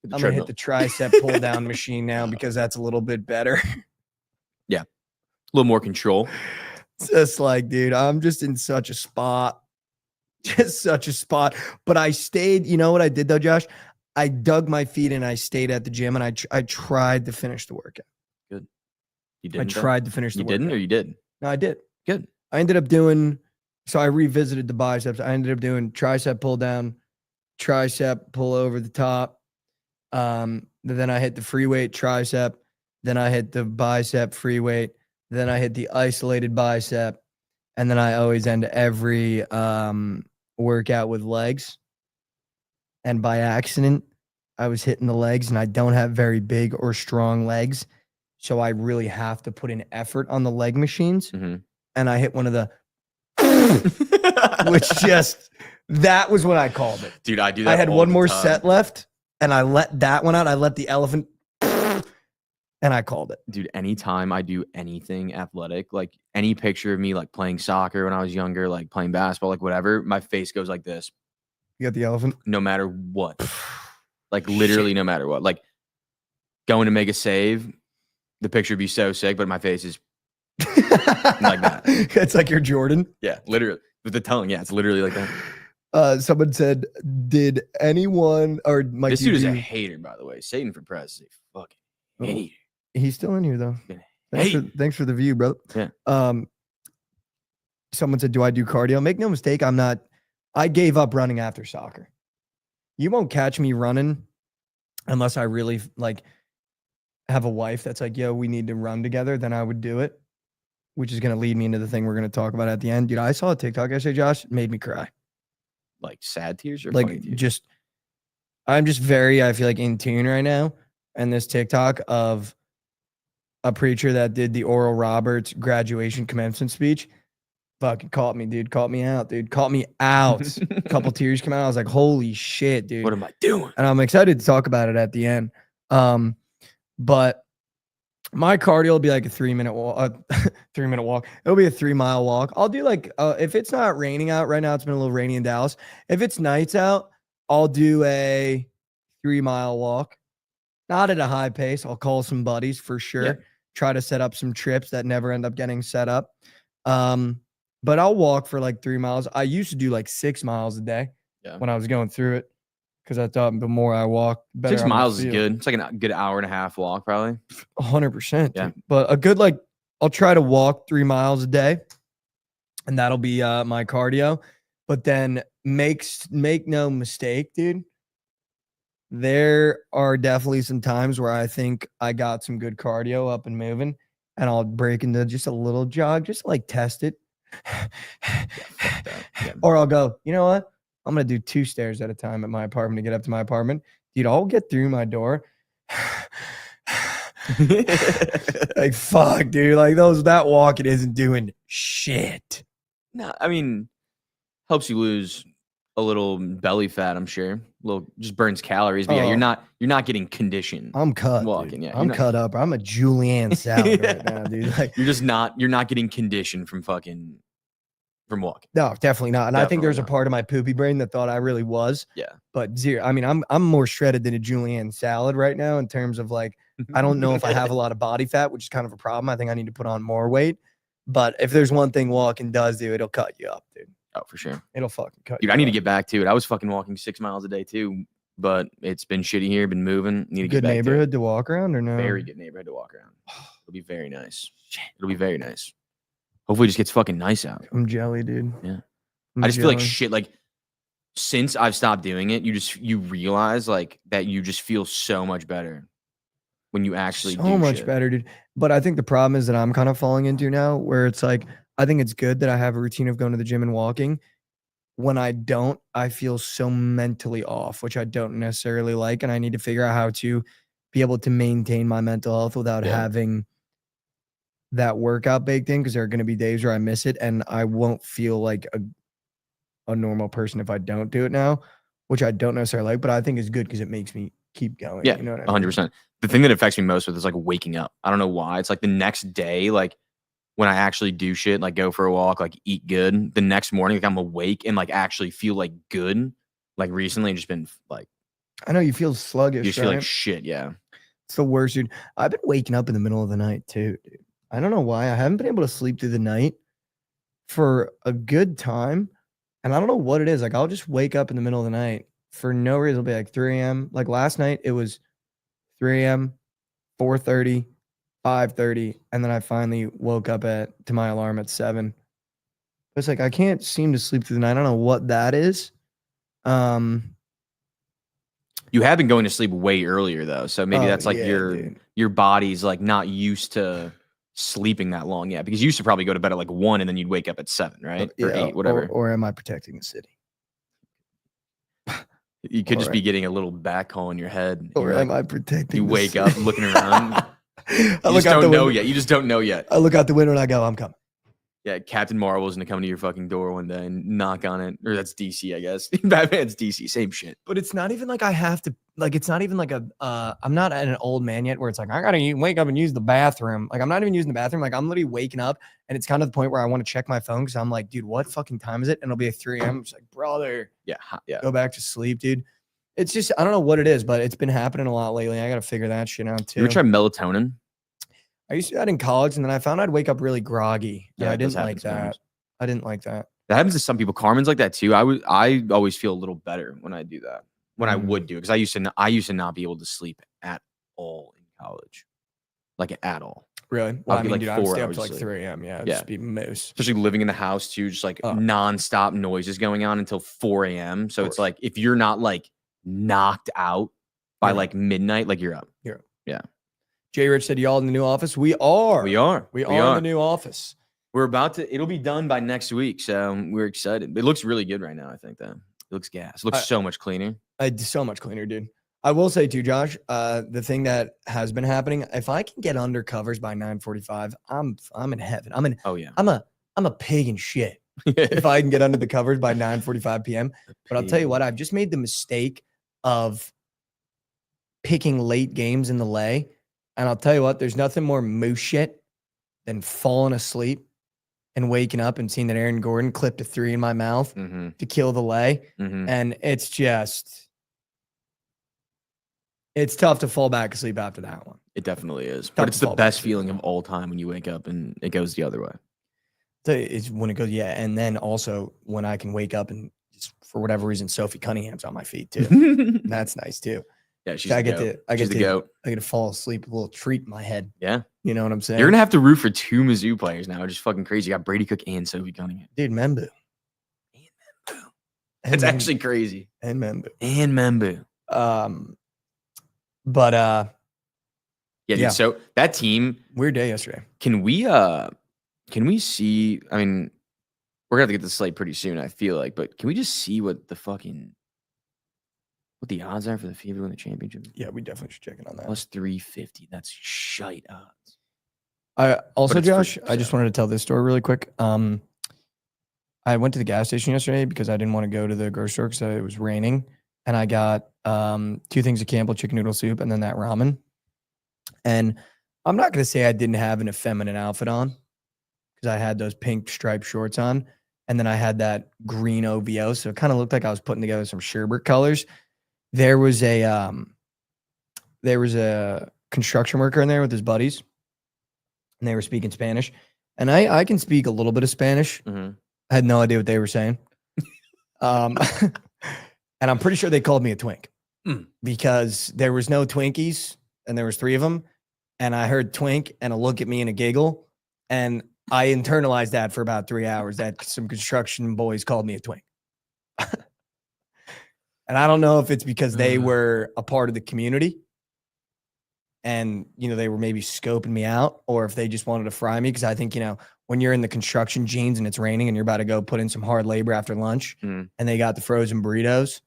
tricep pull down machine now because that's a little bit better. Yeah, a little more control. Just like, dude, I'm just in such a spot. Just such a spot. But I stayed, you know what I did though, Josh? I dug my feet in. I stayed at the gym and I tried to finish the workout. Good. You didn't? I tried to finish the workout. You didn't or you did? No, I did. Good. I ended up doing, so I revisited the biceps. I ended up doing tricep pull down, tricep pull over the top. Then I hit the free weight tricep. Then I hit the bicep free weight. Then I hit the isolated bicep. And then I always end every workout with legs. And by accident, I was hitting the legs, and I don't have very big or strong legs. So I really have to put in effort on the leg machines. Mm-hmm. And I hit one of the, which just, that was when I called it. Dude, I do that. I had all one the more time. set left, and I let that one out. I let the elephant, and I called it. Dude, anytime I do anything athletic, like any picture of me like playing soccer when I was younger, like playing basketball, like whatever, my face goes like this. You got the elephant? No matter what. Like literally no matter what. Like going to make a save, the picture would be so sick, but my face is like that. It's like you're Jordan. Yeah, literally. With the tongue, yeah, it's literally like that. Someone said, did anyone or Mikey? This dude is a hater, by the way. Satan for press is a fucking hater. He's still in here though. Hey. Thanks for the view, brother. Yeah. Someone said, do I do cardio? Make no mistake, I gave up running after soccer. You won't catch me running unless I really like have a wife that's like, yo, we need to run together. Then I would do it, which is going to lead me into the thing we're going to talk about at the end. Dude, I saw a TikTok yesterday, Josh. It made me cry. Like sad tears or like funny tears? Just, I'm just very, I feel like in tune right now. And this TikTok of a preacher that did the Oral Roberts graduation commencement speech fucking caught me, dude. Caught me out, dude. Caught me out. A couple tears come out. I was like, holy shit, dude. What am I doing? And I'm excited to talk about it at the end. But my cardio will be like a 3-minute walk. 3-minute walk. It'll be a 3-mile walk. I'll do like if it's not raining out right now, it's been a little rainy in Dallas. If it's nights out, I'll do a 3-mile walk. Not at a high pace. I'll call some buddies for sure. Yeah. Try to set up some trips that never end up getting set up. But I'll walk for like 3 miles. I used to do like 6 miles a day when I was going through it because I thought the more I walk, the better. 6 miles is good. It's like a good hour and a half walk, probably. 100%. Yeah. But a good, like, I'll try to walk 3 miles a day, and that'll be my cardio. But then make no mistake, dude. There are definitely some times where I think I got some good cardio up and moving, and I'll break into just a little jog, just to, like test it. Yeah. Or I'll go, you know what? I'm going to do 2 stairs at a time at my apartment to get up to my apartment. Dude, I'll get through my door. Like, fuck, dude. Like, that walk, it isn't doing shit. No, I mean, helps you lose a little belly fat, I'm sure. Just burns calories. But yeah, you're not getting conditioned. I'm cut. Walking, dude. yeah. I'm cut up. I'm a julienne salad right now, dude. Like, you're not getting conditioned from walking. No, definitely not. And Definitely I think there's not. a part of my poopy brain that thought I really was. Yeah. But zero. I mean, I'm more shredded than a julienne salad right now in terms of like, I don't know if I have a lot of body fat, which is kind of a problem. I think I need to put on more weight. But if there's one thing walking does do, it'll cut you up, dude. Oh, for sure. It'll fucking cut Dude, you I need up. to get back to it. I was fucking walking 6 miles a day too, but it's been shitty here. Been moving. Need to Good get back neighborhood to walk around or no? Very good neighborhood to walk around. It'll be very nice. It'll be very nice. Hopefully, it just gets fucking nice out. I'm jelly, dude. Yeah. I'm I just feel like jelly. shit. Like since I've stopped doing it, you realize like that you just feel so much better when you actually do so much shit. better, dude. But I think the problem is that I'm kind of falling into now where it's like, I think it's good that I have a routine of going to the gym and walking. When I don't, I feel so mentally off, which I don't necessarily like. And I need to figure out how to be able to maintain my mental health without having that workout baked in because there are going to be days where I miss it and I won't feel like a normal person if I don't do it now, which I don't necessarily like, but I think is good because it makes me keep going. Yeah, you know what I mean? 100%. The thing that affects me most with is like waking up. I don't know why. It's like the next day, like when I actually do shit, like go for a walk, like eat good, the next morning, like I'm awake and like actually feel like good. Like recently, just been like, I know you feel sluggish. you just feel right? like shit. Yeah. It's the worst, dude. I've been waking up in the middle of the night too, dude. I don't know why. I haven't been able to sleep through the night for a good time. And I don't know what it is. Like, I'll just wake up in the middle of the night for no reason. It'll be like 3 a.m. Like last night, it was 3 a.m., 4:30, 5:30. And then I finally woke up to my alarm at 7. It's like, I can't seem to sleep through the night. I don't know what that is. You have been going to sleep way earlier though. So maybe that's like dude. your body's like not used to sleeping that long yet, because you used to probably go to bed at like 1 and then you'd wake up at 7, right? Or 8, whatever. Or am I protecting the city? You could just be getting a little back call in your head. Or am I protecting You the wake city? up looking around. You just don't know yet. You just don't know yet. I look out the window and I go, I'm coming. Yeah, Captain Marvel's gonna come to your fucking door one day and knock on it. Or that's DC, I guess. Batman's DC, same shit. But it's not even like I have to, like, it's not even like I'm not an old man yet where it's like, I gotta wake up and use the bathroom. Like, I'm not even using the bathroom. Like, I'm literally waking up and it's kind of the point where I want to check my phone because I'm like, dude, what fucking time is it? And it'll be like 3 a.m. It's like, brother. Yeah. Go back to sleep, dude. It's just, I don't know what it is, but it's been happening a lot lately. I gotta figure that shit out too. You ever try melatonin? I used to do that in college and then I found I'd wake up really groggy. Yeah, I didn't like that. Sometimes. I didn't like that. That happens to some people. Carmen's like that too. I always feel a little better when I do that. When I would do it, because I used to not be able to sleep at all in college, like at all. Really? Well, I mean, like dude, I would 4 stay up hours to like sleep. 3 a.m. Yeah, Yeah. just be moose. Especially living in the house too, just like nonstop noises going on until 4 a.m. So it's like if you're not like knocked out by like midnight, like you're up. You're up. Yeah. Jay Rich said, y'all in the new office? We are. We are. We are in the new office. We're about to, it'll be done by next week. So we're excited. It looks really good right now, I think, though. It looks gas. It looks so much cleaner. So much cleaner, dude. I will say too, Josh, the thing that has been happening, if I can get under covers by 9:45, I'm in heaven. I'm a pig in shit if I can get under the covers by 9:45 p.m. But I'll tell you what, I've just made the mistake of picking late games in the lay. And I'll tell you what, there's nothing more moose shit than falling asleep and waking up and seeing that Aaron Gordon clipped a 3 in my mouth to kill the lay. And it's just, it's tough to fall back asleep after that one. It definitely is. But it's the best feeling of all time when you wake up and it goes the other way. So it's when it goes, yeah. And then also when I can wake up and just for whatever reason, Sophie Cunningham's on my feet too. That's nice too. Yeah, I get to fall asleep with a little treat in my head. Yeah. You know what I'm saying? You're going to have to root for 2 Mizzou players now. It's just fucking crazy. You got Brady Cook and Sophie Cunningham. Dude, Membu. It's actually crazy. And Membu. But yeah, dude, so that team. Weird day yesterday. Can we see, I mean, we're going to have to get the slate pretty soon, I feel like, but can we just see what the odds are for the Fever to win the championship? Yeah, we definitely should check in on that. Plus 350. That's shite odds. Josh, I just wanted to tell this story really quick. I went to the gas station yesterday because I didn't want to go to the grocery store because it was raining. And I got 2 things of Campbell chicken noodle soup and then that ramen. And I'm not going to say I didn't have an effeminate outfit on because I had those pink striped shorts on. And then I had that green OVO. So it kind of looked like I was putting together some sherbet colors. There was a construction worker in there with his buddies, and they were speaking Spanish. And I can speak a little bit of Spanish. I had no idea what they were saying. And I'm pretty sure they called me a twink because there was no Twinkies, and there was 3 of them. And I heard twink and a look at me and a giggle. And I internalized that for about 3 hours that some construction boys called me a twink. And I don't know if it's because they were a part of the community and, they were maybe scoping me out or if they just wanted to fry me. Cause I think, when you're in the construction jeans and it's raining and you're about to go put in some hard labor after lunch and they got the frozen burritos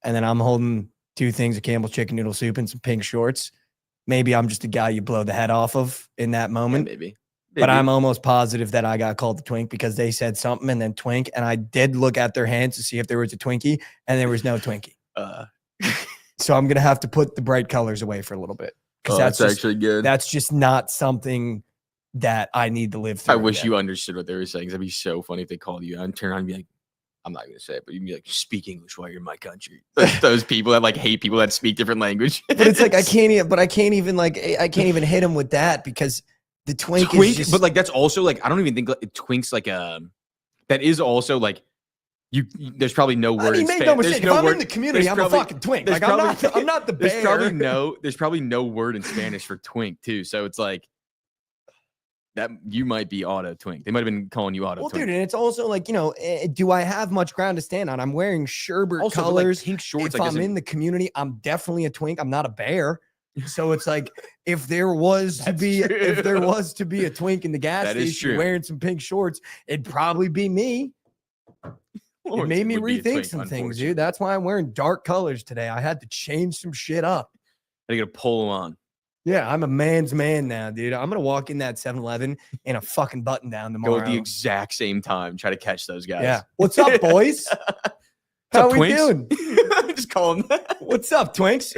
and then I'm holding 2 things of Campbell's chicken noodle soup and some pink shorts. Maybe I'm just a guy you blow the head off of in that moment. Yeah, But I'm almost positive that I got called the twink because they said something and then twink. And I did look at their hands to see if there was a Twinkie, and there was no Twinkie. So I'm going to have to put the bright colors away for a little bit. Because that's actually good. That's just not something that I need to live through. I wish you understood what they were saying. That'd be so funny if they called you and turn on and be like, I'm not going to say it, but you'd be like, speak English while you're in my country. Those people that like hate people that speak different language. But it's like, I can't even hit them with that because the twink is just, but like, that's also like, I don't even think like, twink's like that is also like, there's probably no word. I mean, in make Spanish. no mistake. If I'm word, in the community, I'm probably, a fucking twink. Like I'm not the bear. There's probably no word in Spanish for twink too. So it's like that you might be auto twink. They might have been calling you auto twink. Well, dude, and it's also like, do I have much ground to stand on? I'm wearing sherbet Also, colors. like, pink shorts. If I'm in the community, I'm definitely a twink. I'm not a bear. So it's like if there was to be a twink in the gas station wearing some pink shorts, it'd probably be me. It made me rethink some things, dude. That's why I'm wearing dark colors today. I had to change some shit up. I gotta pull them on. Yeah, I'm a man's man now, dude. I'm gonna walk in that 7-Eleven in a fucking button down tomorrow. Go at the exact same time. Try to catch those guys. Yeah. What's up, boys? How we doing? Just call them that. What's up, twinks?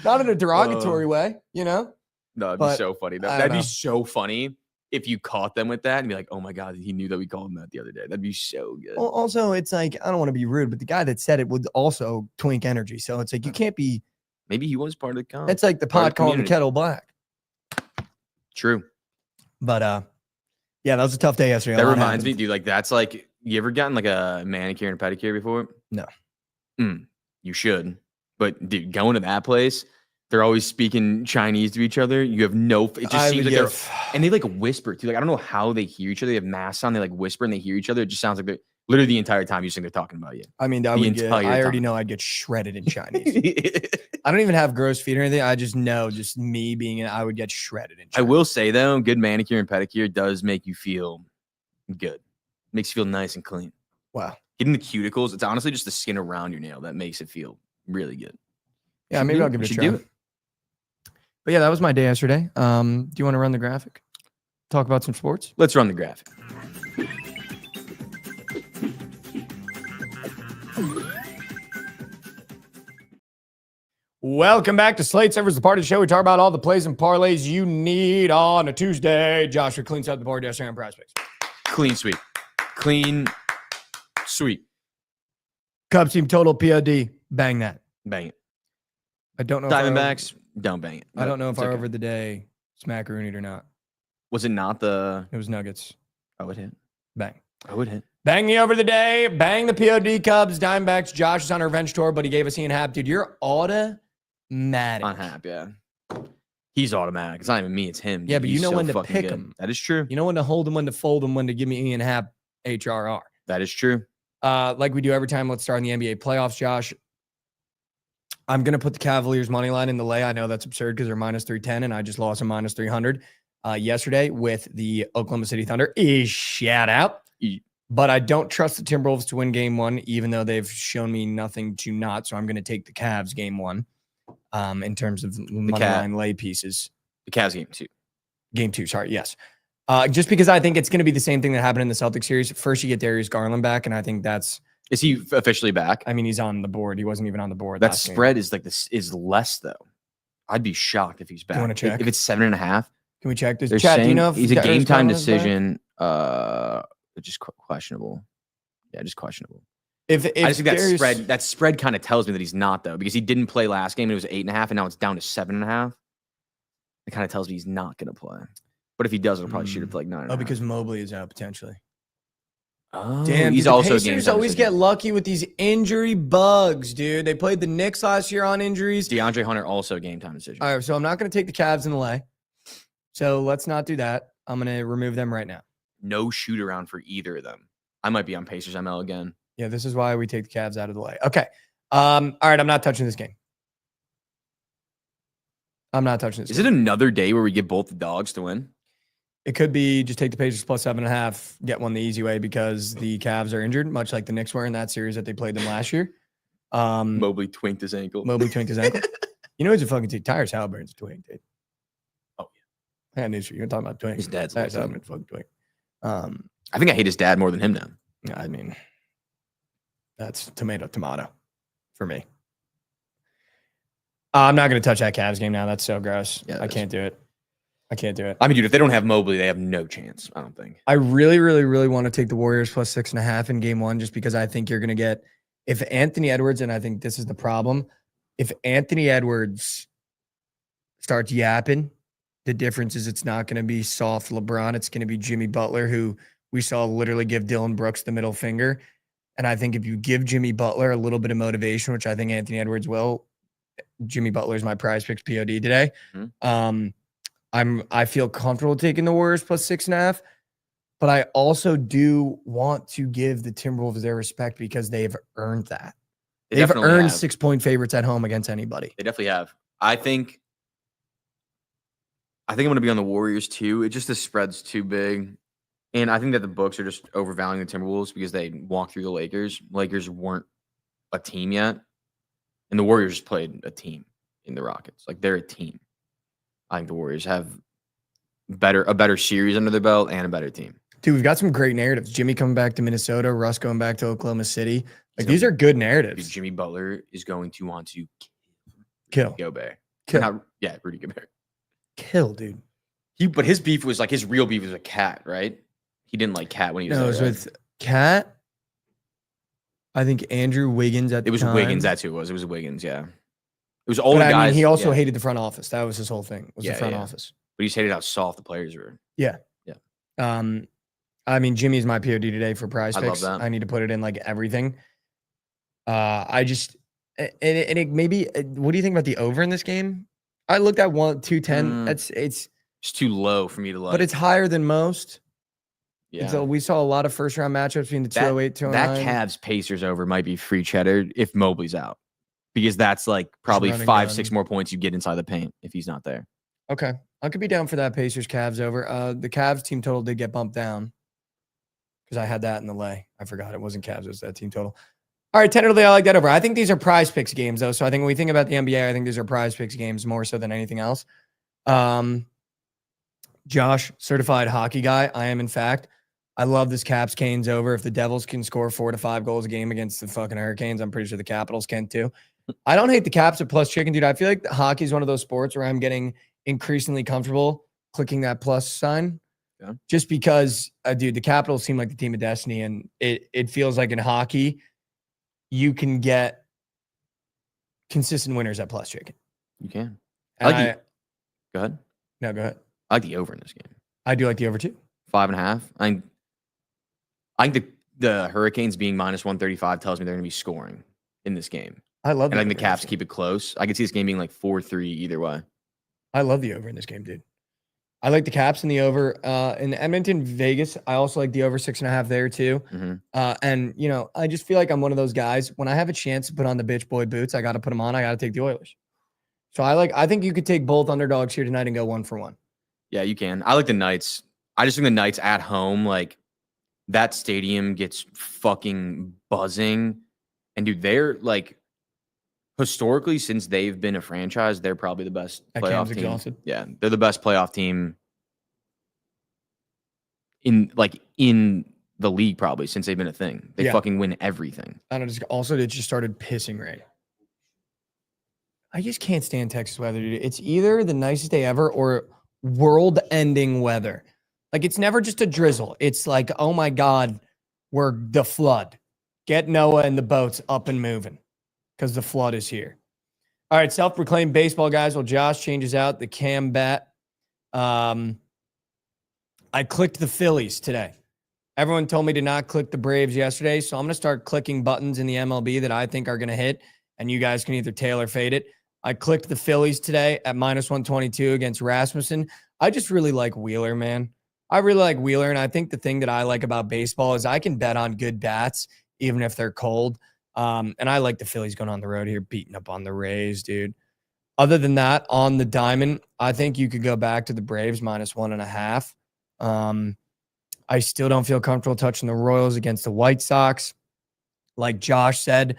Not in a derogatory way, No, it'd be so funny. That'd be so funny if you caught them with that and be like, oh my God, he knew that we called him that the other day. That'd be so good. Well, also, it's like, I don't want to be rude, but the guy that said it would also twink energy. So it's like, you can't be. Maybe he was part of the con. It's like the pot calling the kettle black. True. But yeah, that was a tough day yesterday. That reminds me, dude, like that's like, you ever gotten like a manicure and pedicure before? No. You should. But dude, going to that place, they're always speaking Chinese to each other. You have no, it just seems like and they like whisper too. Like, I don't know how they hear each other. They have masks on, they like whisper and they hear each other. It just sounds like they're literally the entire time you think they're talking about you. I mean, I already know I'd get shredded in Chinese. I don't even have gross feet or anything. I just know, just me being I would get shredded in Chinese. I will say though, good manicure and pedicure does make you feel good. Makes you feel nice and clean. Wow. Getting the cuticles, it's honestly just the skin around your nail that makes it feel really good. Yeah, maybe I'll give it a try. But yeah, that was my day yesterday. Do you want to run the graphic? Talk about some sports? Let's run the graphic. Welcome back to Slate Severs, the party show. We talk about all the plays and parlays you need on a Tuesday. Joshua cleans out the board yesterday on Prize Picks. Clean sweep. Clean sweep. Cubs team total POD. Bang that. Bang it. I don't know. Diamondbacks, don't bang it. I don't know if our over the day smackaroonied or not. Was it not the? It was Nuggets. I would hit. Bang. I would hit. Bang the over the day. Bang the POD Cubs. Diamondbacks. Josh is on a revenge tour, but he gave us Ian Happ. Dude, you're automatic. On Happ, yeah. He's automatic. It's not even me. It's him. Yeah, but you know when to pick him. That is true. You know when to hold him, when to fold him, when to give me Ian Happ HRR. That is true. Like we do every time. Let's start in the NBA playoffs, Josh. I'm going to put the Cavaliers money line in the lay. I know that's absurd because they're minus 310, and I just lost a minus 300 yesterday with the Oklahoma City Thunder. Shout out. But I don't trust the Timberwolves to win game one, even though they've shown me nothing to not. So I'm going to take the Cavs game one in terms of money line lay pieces. The Cavs game two. Game two, sorry, yes. Just because I think it's going to be the same thing that happened in the Celtics series. First, you get Darius Garland back, and I think that's... Is he officially back? I mean, he's on the board. He wasn't even on the board. That spread is like this is less though. I'd be shocked if he's back. You want to check? If it's 7.5. Can we check this? They're Chat, saying do you know if he's a game time decision. Just questionable. Yeah, just questionable. If I just think that spread kind of tells me that he's not though, because he didn't play last game. And it was 8.5, and now it's down to 7.5. It kind of tells me he's not going to play. But if he does, it'll probably shoot it to like 9. Oh, because Mobley is out potentially. Oh, damn, he's dude, also the Pacers always get lucky with these injury bugs, dude. They played the Knicks last year on injuries. DeAndre Hunter also game time decision. All right, so I'm not going to take the Cavs in the lay. So let's not do that. I'm going to remove them right now. No shoot around for either of them. I might be on Pacers ML again. Yeah, this is why we take the Cavs out of the lay. Okay. All right, I'm not touching this game. I'm not touching this Is game. it another day where we get both the dogs to win? It could be just take the Pacers plus 7.5, get one the easy way because the Cavs are injured, much like the Knicks were in that series that they played them last year. Mobley twinked his ankle. You know who's a fucking Tyrese Halliburton's a twink, dude. Oh, I got news for you. You're talking about Twink. His dad's That's awesome. fucking Twink. I think I hate his dad more than him now. I mean, that's tomato for me. I'm not going to touch that Cavs game now. That's so gross. Yeah, I can't do it. I mean, dude, if they don't have Mobley, they have no chance. I don't think. I really, really, really want to take the Warriors plus 6.5 in game 1, just because I think you're going to get, if Anthony Edwards, and I think this is the problem, if Anthony Edwards starts yapping, the difference is it's not going to be soft LeBron. It's going to be Jimmy Butler, who we saw literally give Dylan Brooks the middle finger. And I think if you give Jimmy Butler a little bit of motivation, which I think Anthony Edwards will, Jimmy Butler is my prize picks POD today. I feel comfortable taking the Warriors plus 6.5, but I also do want to give the Timberwolves their respect because they've earned that. They've earned 6-point favorites at home against anybody. They definitely have. I think I'm going to be on the Warriors too. It just the spread's too big. And I think that the books are just overvaluing the Timberwolves because they walked through the Lakers. Lakers weren't a team yet. And the Warriors played a team in the Rockets. Like, they're a team. I think the Warriors have a better series under their belt and a better team. Dude, we've got some great narratives. Jimmy coming back to Minnesota, Russ going back to Oklahoma City. Like, these are good narratives. Dude, Jimmy Butler is going to want to kill Gobert. Kill. Rudy Gobert. Kill, dude. But his beef was like, his real beef was with Cat, right? He didn't like Cat when he was No, it was with Cat. I think Andrew Wiggins at the time. It was Wiggins, that's who it was. It was Wiggins, yeah. It was all the But guys. I mean, he also hated the front office. That was his whole thing, was the front office. But he just hated how soft the players were. Yeah. I mean, Jimmy's my POD today for prize picks. I love that. I need to put it in like everything. I just, and it maybe, what do you think about the over in this game? I looked at 210. It's too low for me to like. But it's higher than most. Yeah. So we saw a lot of first round matchups between the 208, 209. That Cavs Pacers over might be free cheddar if Mobley's out. Because that's like probably 5-6 more points you get inside the paint if he's not there. Okay. I could be down for that Pacers Cavs over. The Cavs team total did get bumped down because I had that in the lay. I forgot it wasn't Cavs, it was that team total. All right, tentatively, I like that over. I think these are prize picks games, though. So I think when we think about the NBA, I think these are prize picks games more so than anything else. Josh, certified hockey guy. I am, in fact. I love this Caps Canes over. If the Devils can score 4 to 5 goals a game against the fucking Hurricanes, I'm pretty sure the Capitals can too. I don't hate the Caps at plus chicken, dude. I feel like hockey is one of those sports where I'm getting increasingly comfortable clicking that plus sign. Yeah. Just because, dude, the Capitals seem like the team of destiny, and it feels like in hockey, you can get consistent winners at plus chicken. You can. Go ahead. No, go ahead. I like the over in this game. I do like the over too. 5.5. I think the Hurricanes being minus 135 tells me they're going to be scoring in this game. I love and I think the Caps keep it close. I could see this game being like 4-3 either way. I love the over in this game, dude. I like the Caps and the over. In Edmonton, Vegas, I also like the over 6.5 there too. And, you know, I just feel like I'm one of those guys. When I have a chance to put on the bitch boy boots, I got to put them on. I got to take the Oilers. So I think you could take both underdogs here tonight and go 1 for 1. Yeah, you can. I like the Knights. I just think the Knights at home, like that stadium gets fucking buzzing. And dude, they're like historically, since they've been a franchise, they're probably the best playoff team. Exhausted. Yeah, they're the best playoff team in the league probably since they've been a thing. They fucking win everything. I don't know. Also, it just started pissing rain. I just can't stand Texas weather, dude. It's either the nicest day ever or world-ending weather. Like, it's never just a drizzle. It's like, oh my God, we're the flood. Get Noah and the boats up and moving because the flood is here. All right, self-proclaimed baseball guys. Well, Josh changes out the Cam bat. I clicked the Phillies today. Everyone told me to not click the Braves yesterday, so I'm going to start clicking buttons in the MLB that I think are going to hit, and you guys can either tail or fade it. I clicked the Phillies today at minus 122 against Rasmussen. I just really like Wheeler, man. I really like Wheeler, and I think the thing that I like about baseball is I can bet on good bats, even if they're cold. And I like the Phillies going on the road here, beating up on the Rays, dude. Other than that, on the diamond, I think you could go back to the Braves minus 1.5. I still don't feel comfortable touching the Royals against the White Sox. Like Josh said,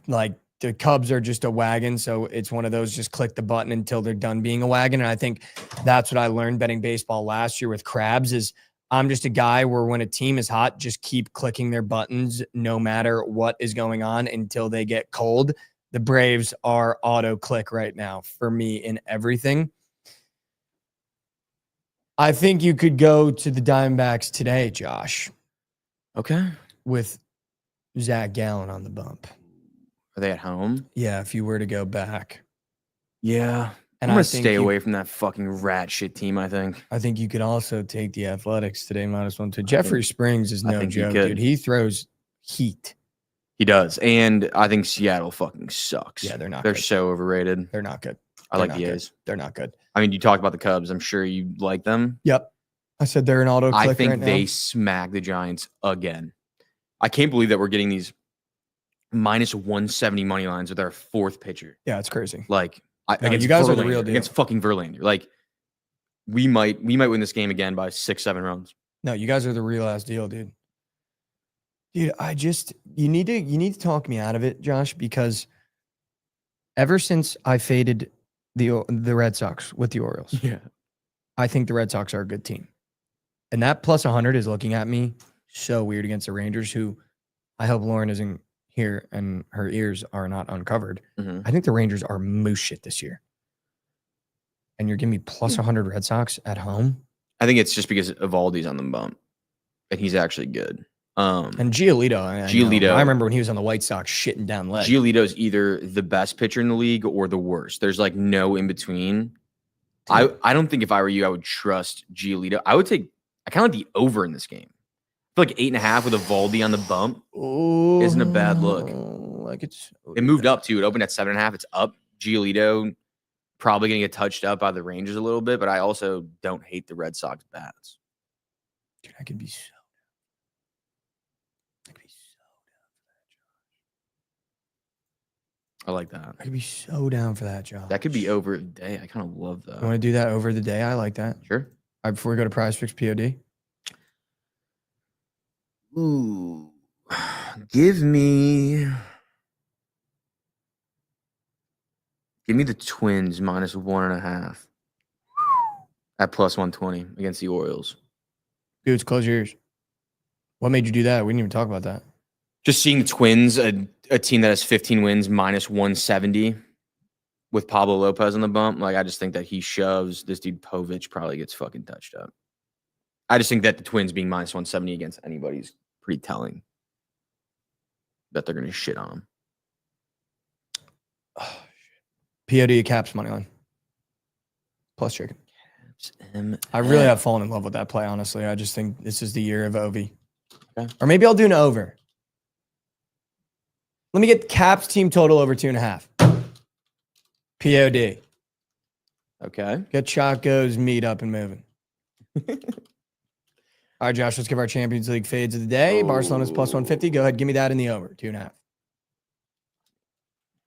like the Cubs are just a wagon. So it's one of those, just click the button until they're done being a wagon. And I think that's what I learned betting baseball last year with Krabs is I'm just a guy where when a team is hot, just keep clicking their buttons no matter what is going on until they get cold. The Braves are auto click right now for me in everything. I think you could go to the Diamondbacks today, Josh. Okay. With Zach Gallen on the bump. Are they at home? Yeah, if you were to go back. Yeah. And I'm going I to think stay away from that fucking rat shit team, I think. I think you could also take the Athletics today, -1. Jeffrey Springs is no think you joke, could. dude. He throws heat. He does. And I think Seattle fucking sucks. Yeah, they're not They're good. so overrated. They're not good. I They're like not the good. A's. They're not good. I mean, you talked about the Cubs. I'm sure you like them. Yep. I said they're an auto click I think right now. they smack the Giants again. I can't believe that we're getting these -170 money lines with our fourth pitcher. Yeah, it's crazy. Like, No, against you guys are the Verlander, real deal. against fucking Verlander. Like, we might win this game again by 6-7 runs. No, you guys are the real ass deal, dude. Dude, you need to talk me out of it, Josh, because ever since I faded the Red Sox with the Orioles, Yeah. I think the Red Sox are a good team. And that +100 is looking at me so weird against the Rangers, who I hope Lauren isn't here and her ears are not uncovered. Mm-hmm. I think the Rangers are moose shit this year. And you're giving me +100 Red Sox at home? I think it's just because Evaldi's on the bump, and he's actually good. And Giolito. I remember when he was on the White Sox shitting down legs. Giolito's either the best pitcher in the league or the worst. There's like no in between. I don't think if I were you, I would trust Giolito. I kind of like the over in this game. I feel like 8.5 with Evaldi on the bump isn't a bad look. Like It moved up too. It opened at 7.5. It's up. Giolito probably going to get touched up by the Rangers a little bit, but I also don't hate the Red Sox bats. Dude, I could be so I like that. I could be so down for that, Josh. That could be over a day. I kind of love that. You want to do that over the day? I like that. Sure. All right, before we go to Prize Picks POD. Ooh. Give me the Twins -1.5 at +120 against the Orioles. Dudes, close your ears. What made you do that? We didn't even talk about that. Just seeing the Twins, a team that has 15 wins, -170 with Pablo Lopez on the bump. Like, I just think that he shoves. This dude Povich probably gets fucking touched up. I just think that the Twins being -170 against anybody is pretty telling that they're going to shit on them. Oh, shit. POD Caps money line. Plus chicken. I really have fallen in love with that play, honestly. I just think this is the year of Ovi. Okay. Or maybe I'll do an over. Let me get Caps team total over 2.5. POD. Okay. Get Chaco's meat up and moving. All right, Josh, let's give our Champions League fades of the day. Barcelona's +150. Go ahead, give me that in the over, 2.5.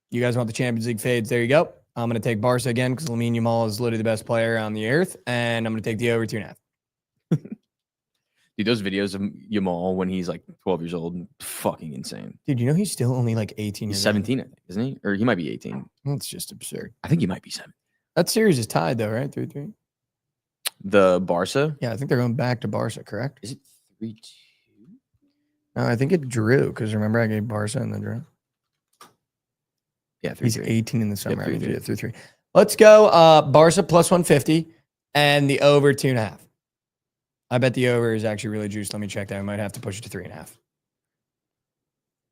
You guys want the Champions League fades? There you go. I'm going to take Barca again because Lamine Yamal is literally the best player on the earth, and I'm going to take the over 2.5. Dude, those videos of Yamal when he's like 12 years old, fucking insane. Dude, you know he's still only like 18 He's years 17, I think, isn't he? Or he might be 18. old. That's just absurd. I think he might be 7. That series is tied, though, right? 3-3. The Barca? Yeah, I think they're going back to Barca, correct? Is it 3-2? No, I think it drew because remember I gave Barca in the draw. Yeah, 3-3. He's 18 in the summer. I 3-3. did it 3-3. Let's go Barca +150 and the over 2.5. I bet the over is actually really juiced. Let me check that. I might have to push it to 3.5.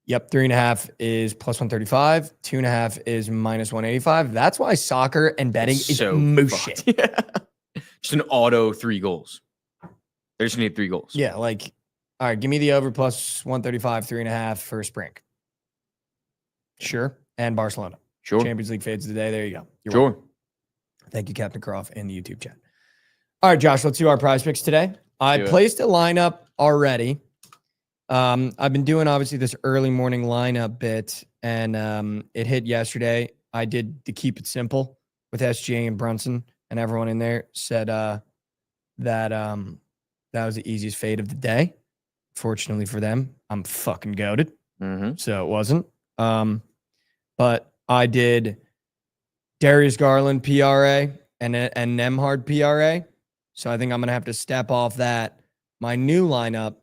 Yep, 3.5 is +135. 2.5 is -185. That's why soccer and betting is So moose fucked. shit. Yeah. Just an auto 3 goals. They just need 3 goals. Yeah, like, all right, give me the over +135, 3.5 for Sprink. Sure. And Barcelona. Sure. Champions League fades of the day. There you go. You're Sure. welcome. Thank you, Captain Croft, in the YouTube chat. All right, Josh, let's do our prize picks today. I Do it. placed a lineup already. I've been doing, obviously, this early morning lineup bit, and it hit yesterday. I did the keep it simple with SGA and Brunson, and everyone in there said that was the easiest fade of the day. Fortunately for them, I'm fucking goated. Mm-hmm. So it wasn't. but I did Darius Garland PRA and Nemhard PRA. So I think I'm going to have to step off that. My new lineup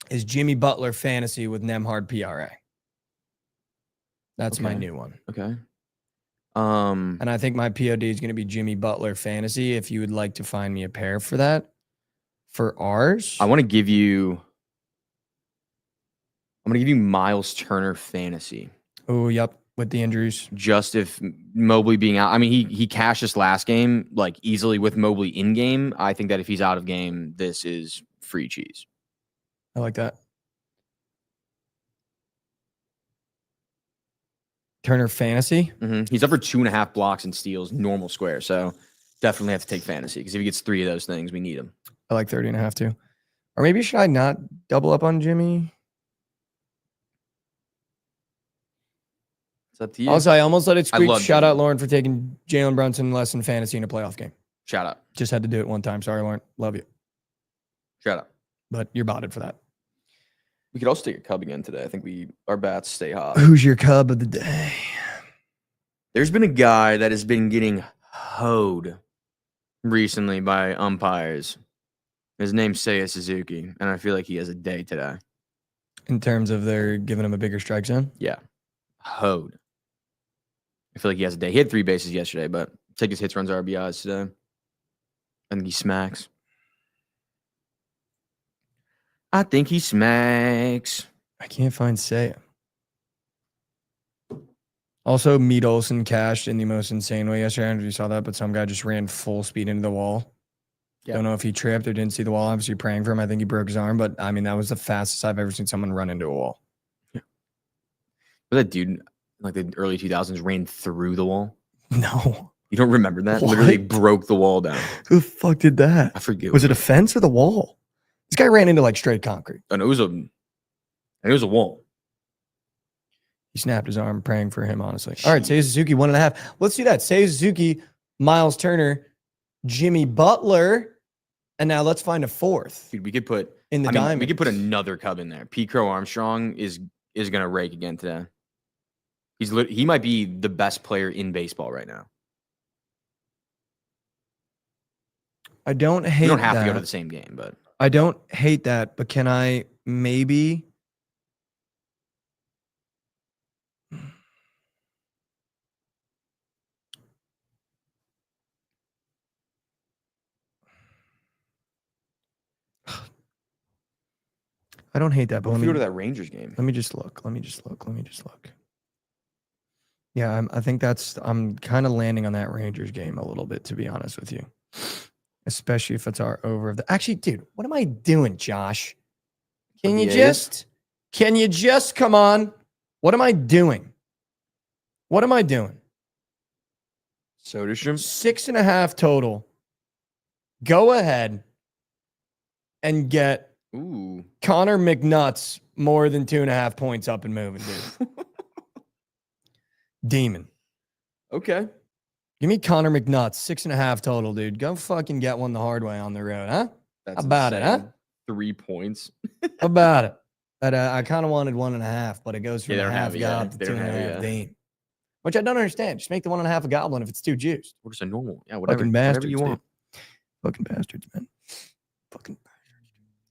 is Jimmy Butler Fantasy with Nemhard PRA. That's my Okay. new one. Okay. And I think my POD is going to be Jimmy Butler Fantasy. If you would like to find me a pair for that, for ours, I'm gonna give you Miles Turner Fantasy. Oh, yep, with the injuries. Just if Mobley being out, I mean, he cashed this last game like easily with Mobley in game. I think that if he's out of game, this is free cheese. I like that. Turner Fantasy. He's up for 2.5 blocks and steals, normal square. So definitely have to take fantasy because if he gets 3 of those things, we need him. I like 30.5 too. Or maybe should I not double up on Jimmy? It's up to you. Also, I almost let it I squeak. love Shout Jimmy. out Lauren for taking Jalen Brunson less than fantasy in a playoff game. Shout out. Just had to do it one time. Sorry, Lauren. Love you. Shout out. But you're botted for that. We could also take a Cub again today. I think our bats stay hot. Who's your Cub of the day? There's been a guy that has been getting hoed recently by umpires. His name's Seiya Suzuki, and I feel like he has a day today. In terms of they're giving him a bigger strike zone? Yeah. Hoed. I feel like he has a day. He had 3 bases yesterday, but take his hits, runs, RBIs today. I think he smacks. I think he smacks. I can't find Seiya. Also, Mead Olson cashed in the most insane way yesterday. I don't know if you saw that, but some guy just ran full speed into the wall. Yeah. Don't know if he tripped or didn't see the wall. Obviously praying for him. I think he broke his arm, but I mean, that was the fastest I've ever seen someone run into a wall. Yeah. But that dude, in like the early 2000s, ran through the wall. No. You don't remember that? What? Literally broke the wall down. Who the fuck did that? I forget. Was it a fence or the wall? This guy ran into like straight concrete. And it was a wall. He snapped his arm praying for him, honestly. All right, Seiya Suzuki, 1.5. Let's do that. Seiya Suzuki, Miles Turner, Jimmy Butler, and now let's find a fourth Dude, we could put in the I mean, diamond. we could put another Cub in there. P. Crow Armstrong is gonna rake again today. He might be the best player in baseball right now. I don't hate You don't have that. to go to the same game, but I don't hate that, but can I maybe I don't hate that, but what if let we me go to that Rangers game? let me just look. Yeah, I think I'm kind of landing on that Rangers game a little bit, to be honest with you. Especially if it's our over of the actually, dude, what am I doing, Josh? Can you just come on? What am I doing? Soderstrom? 6.5 total. Go ahead and get Ooh. Connor McNuts more than 2.5 points up and moving, dude. Demon. Okay. Give me Connor McNuts, 6.5 total, dude. Go fucking get one the hard way on the road, huh? That's About it, huh? insane. 3 points. About it. But I kind of wanted 1.5, but it goes from Yeah, they a don't half have it, yeah. gob to They don't have it, 2.5 yeah. Dean. Which I don't understand. Just make the 1.5 a goblin if it's too juiced. What is a normal? Yeah, whatever. Fucking Whatever bastards, you want. dude. Fucking bastards, man. Fucking bastards.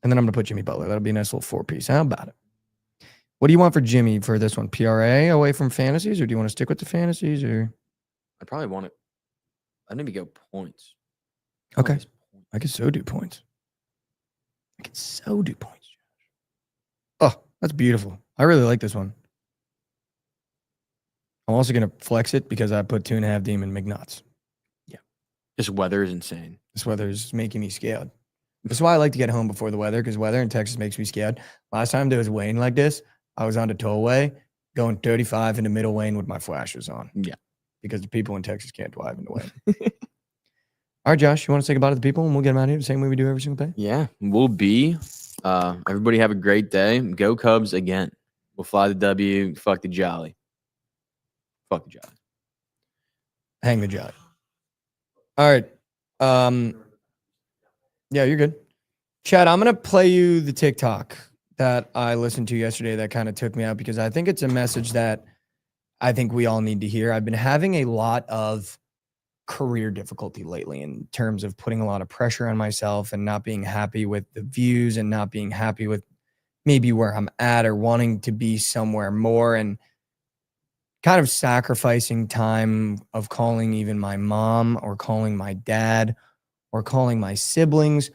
And then I'm going to put Jimmy Butler. That'll be a nice little 4-piece. How about it? What do you want for Jimmy for this one? PRA away from fantasies, or do you want to stick with the fantasies? Or I probably want it. I maybe go points. okay, Nice points. I could so do points. Oh, that's beautiful. I really like this one. I'm also going to flex it because I put 2.5 Demon McNuts. This weather is insane. This weather is making me scared. That's why I like to get home before the weather, because weather in Texas makes me scared. Last time there was rain like this, I was on the tollway going 35 into middle lane with my flashers on. Yeah. Because the people in Texas can't drive in the lane. All right, Josh, you want to say goodbye to the people and we'll get them out of here the same way we do every single day? Yeah, we'll be. Everybody have a great day. Go Cubs again. We'll fly the W. Fuck the Jolly. Fuck the Jolly. Hang the jolly. All right. Yeah, you're good. Chad, I'm going to play you the TikTok that I listened to yesterday that kind of took me out because I think it's a message that I think we all need to hear. I've been having a lot of career difficulty lately in terms of putting a lot of pressure on myself and not being happy with the views and not being happy with maybe where I'm at or wanting to be somewhere more, and kind of sacrificing time of calling even my mom or calling my dad or calling my siblings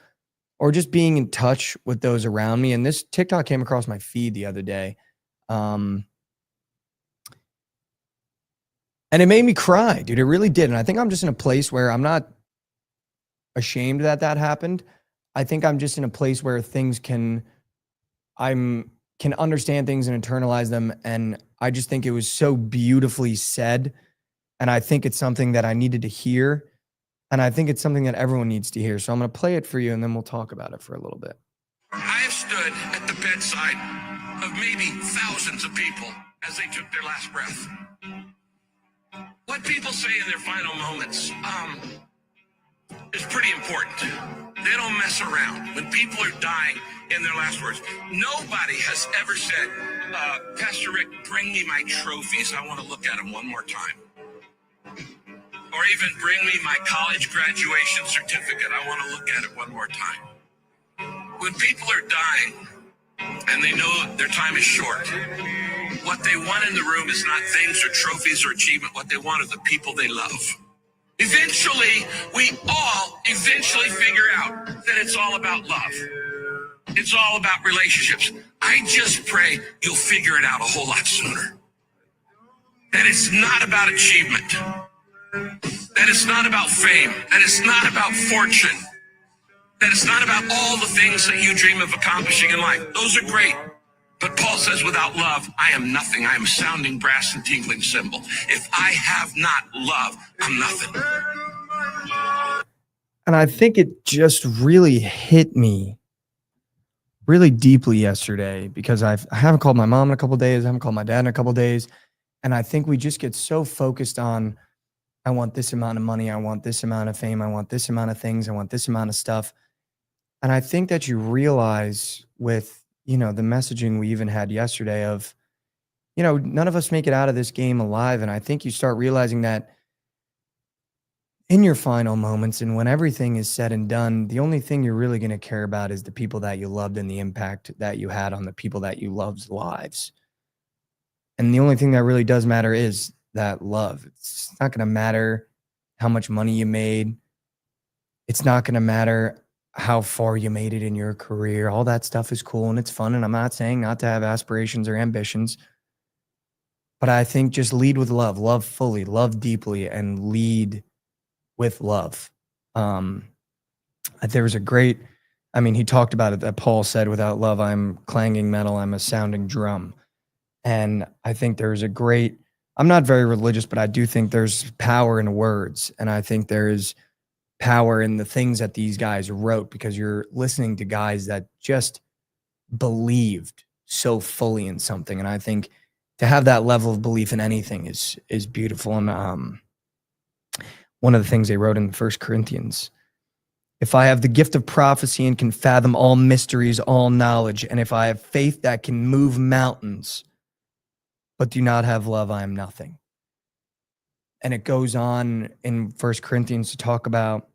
or just being in touch with those around me. And this TikTok came across my feed the other day. And it made me cry, dude. It really did. And I think I'm just in a place where I'm not ashamed that that happened. I think I'm just in a place where I can understand things and internalize them. And I just think it was so beautifully said. And I think it's something that I needed to hear. And I think it's something that everyone needs to hear. So I'm going to play it for you and then we'll talk about it for a little bit. I have stood at the bedside of maybe thousands of people as they took their last breath. What people say in their final moments is pretty important. They don't mess around. When people are dying in their last words, nobody has ever said, Pastor Rick, bring me my trophies. I want to look at them one more time. Or even bring me my college graduation certificate. I want to look at it one more time. When people are dying and they know their time is short, what they want in the room is not things or trophies or achievement. What they want are the people they love. Eventually, we all figure out that it's all about love. It's all about relationships. I just pray you'll figure it out a whole lot sooner. That it's not about achievement. That it's not about fame. That it's not about fortune. That it's not about all the things that you dream of accomplishing in life. Those are great. But Paul says, without love, I am nothing. I am a sounding brass and tinkling cymbal. If I have not love, I'm nothing. And I think it just really hit me really deeply yesterday because I haven't called my mom in a couple of days. I haven't called my dad in a couple of days. And I think we just get so focused on, I want this amount of money. I want this amount of fame. I want this amount of things. I want this amount of stuff. And I think that you realize with, the messaging we even had yesterday of, none of us make it out of this game alive. And I think you start realizing that in your final moments and when everything is said and done, the only thing you're really going to care about is the people that you loved and the impact that you had on the people that you loved's lives. And the only thing that really does matter is that love. It's not going to matter how much money you made. It's not going to matter how far you made it in your career. All that stuff is cool and it's fun. And I'm not saying not to have aspirations or ambitions, but I think just lead with love fully, love deeply, and lead with love. There was he talked about it that Paul said, without love, I'm clanging metal. I'm a sounding drum. And I think there's I'm not very religious, but I do think there's power in words. And I think there's power in the things that these guys wrote, because you're listening to guys that just believed so fully in something. And I think to have that level of belief in anything is beautiful. And one of the things they wrote in 1 Corinthians, if I have the gift of prophecy and can fathom all mysteries, all knowledge, and if I have faith that can move mountains, but do not have love, I am nothing. And it goes on in 1 Corinthians to talk about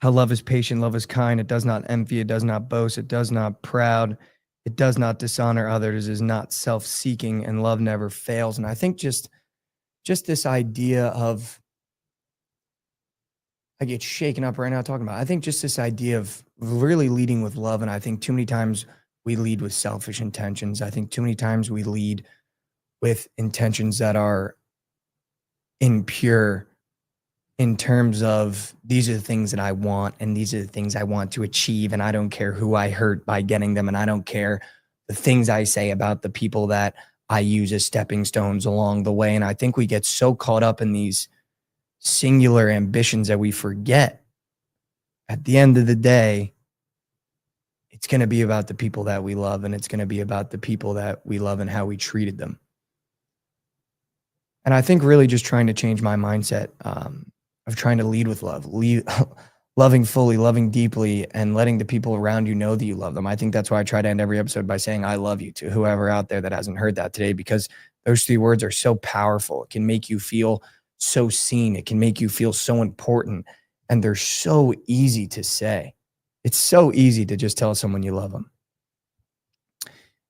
how love is patient, love is kind, it does not envy, it does not boast, it does not proud, it does not dishonor others, is not self-seeking, and love never fails. And I think just this idea of, I get shaken up right now talking about it. I think just this idea of really leading with love. And I think too many times we lead with selfish intentions. I think too many times we lead with intentions that are impure, in terms of, these are the things that I want and these are the things I want to achieve, and I don't care who I hurt by getting them, and I don't care the things I say about the people that I use as stepping stones along the way. And I think we get so caught up in these singular ambitions that we forget at the end of the day, it's going to be about the people that we love, and it's going to be about the people that we love and how we treated them. And I think really just trying to change my mindset of trying to lead with love, loving fully, loving deeply, and letting the people around you know that you love them. I think that's why I try to end every episode by saying I love you to whoever out there that hasn't heard that today, because Those 3 words are so powerful. It can make you feel so seen. It can make you feel so important. And they're so easy to say. It's so easy to just tell someone you love them.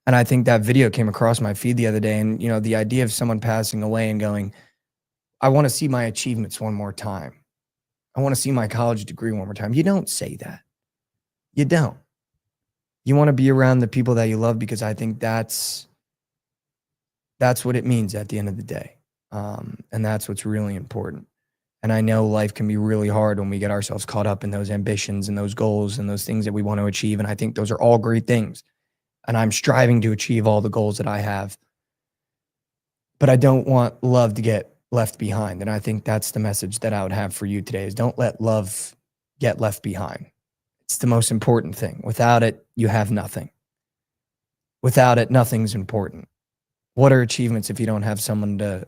And I think that video came across my feed the other day. And, you know, the idea of someone passing away and going, I want to see my achievements one more time. I want to see my college degree one more time. You don't say that. You don't. You want to be around the people that you love, because I think that's what it means at the end of the day. And that's what's really important. And I know life can be really hard when we get ourselves caught up in those ambitions and those goals and those things that we want to achieve. And I think those are all great things. And I'm striving to achieve all the goals that I have. But I don't want love to get left behind. And I think that's the message that I would have for you today, is don't let love get left behind. It's the most important thing. Without it, you have nothing. Without it, nothing's important. What are achievements if you don't have someone to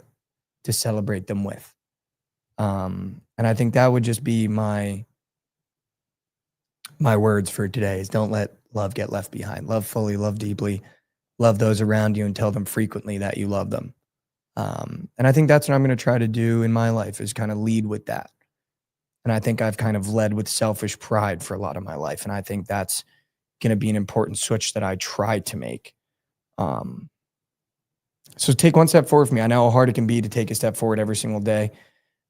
celebrate them with? And I think that would just be my words for today, is don't let love get left behind. Love fully, love deeply, love those around you, and tell them frequently that you love them. And I think that's what I'm going to try to do in my life, is kind of lead with that. And I think I've kind of led with selfish pride for a lot of my life. And I think that's going to be an important switch that I try to make. So take one step forward for me. I know how hard it can be to take a step forward every single day.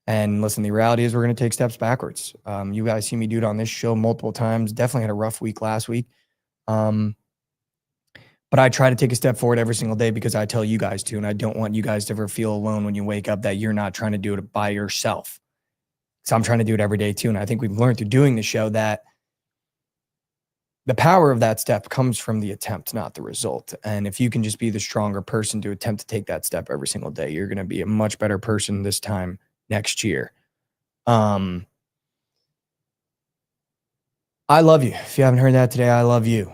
And listen, the reality is we're going to take steps backwards. You guys see me do it on this show multiple times. Definitely had a rough week last week. But I try to take a step forward every single day, because I tell you guys to, and I don't want you guys to ever feel alone when you wake up, that you're not trying to do it by yourself. So I'm trying to do it every day too. And I think we've learned through doing the show that the power of that step comes from the attempt, not the result. And if you can just be the stronger person to attempt to take that step every single day, you're going to be a much better person this time next year. I love you. If you haven't heard that today, I love you.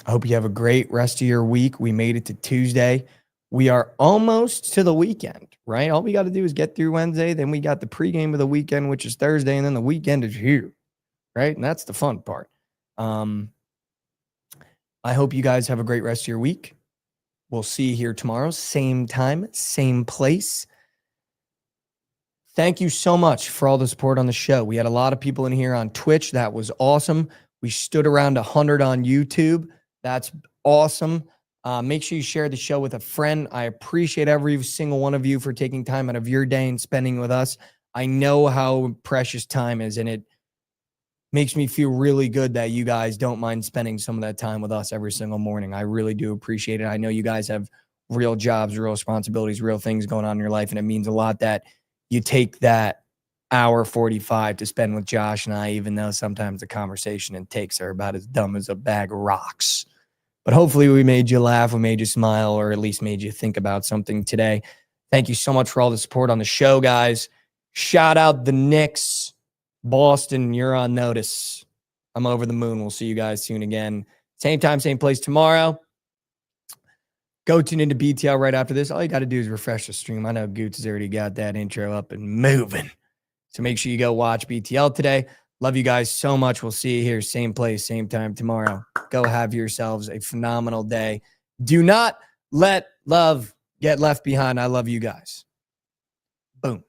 I hope you have a great rest of your week. We made it to Tuesday. We are almost to the weekend, right? All we got to do is get through Wednesday. Then we got the pregame of the weekend, which is Thursday. And then the weekend is here, right? And that's the fun part. I hope you guys have a great rest of your week. We'll see you here tomorrow. Same time, same place. Thank you so much for all the support on the show. We had a lot of people in here on Twitch. That was awesome. We stood around 100 on YouTube. That's awesome. Make sure you share the show with a friend. I appreciate every single one of you for taking time out of your day and spending with us. I know how precious time is, and it makes me feel really good that you guys don't mind spending some of that time with us every single morning. I really do appreciate it. I know you guys have real jobs, real responsibilities, real things going on in your life, and it means a lot that you take that hour 45 to spend with Josh and I, even though sometimes the conversation and takes are about as dumb as a bag of rocks. But hopefully we made you laugh, we made you smile, or at least made you think about something today. Thank you so much for all the support on the show, guys. Shout out the Knicks. Boston, you're on notice. I'm over the moon. We'll see you guys soon again. Same time, same place tomorrow. Go tune into BTL right after this. All you got to do is refresh the stream. I know Goots has already got that intro up and moving. So make sure you go watch BTL today. Love you guys so much. We'll see you here, same place, same time tomorrow. Go have yourselves a phenomenal day. Do not let love get left behind. I love you guys. Boom.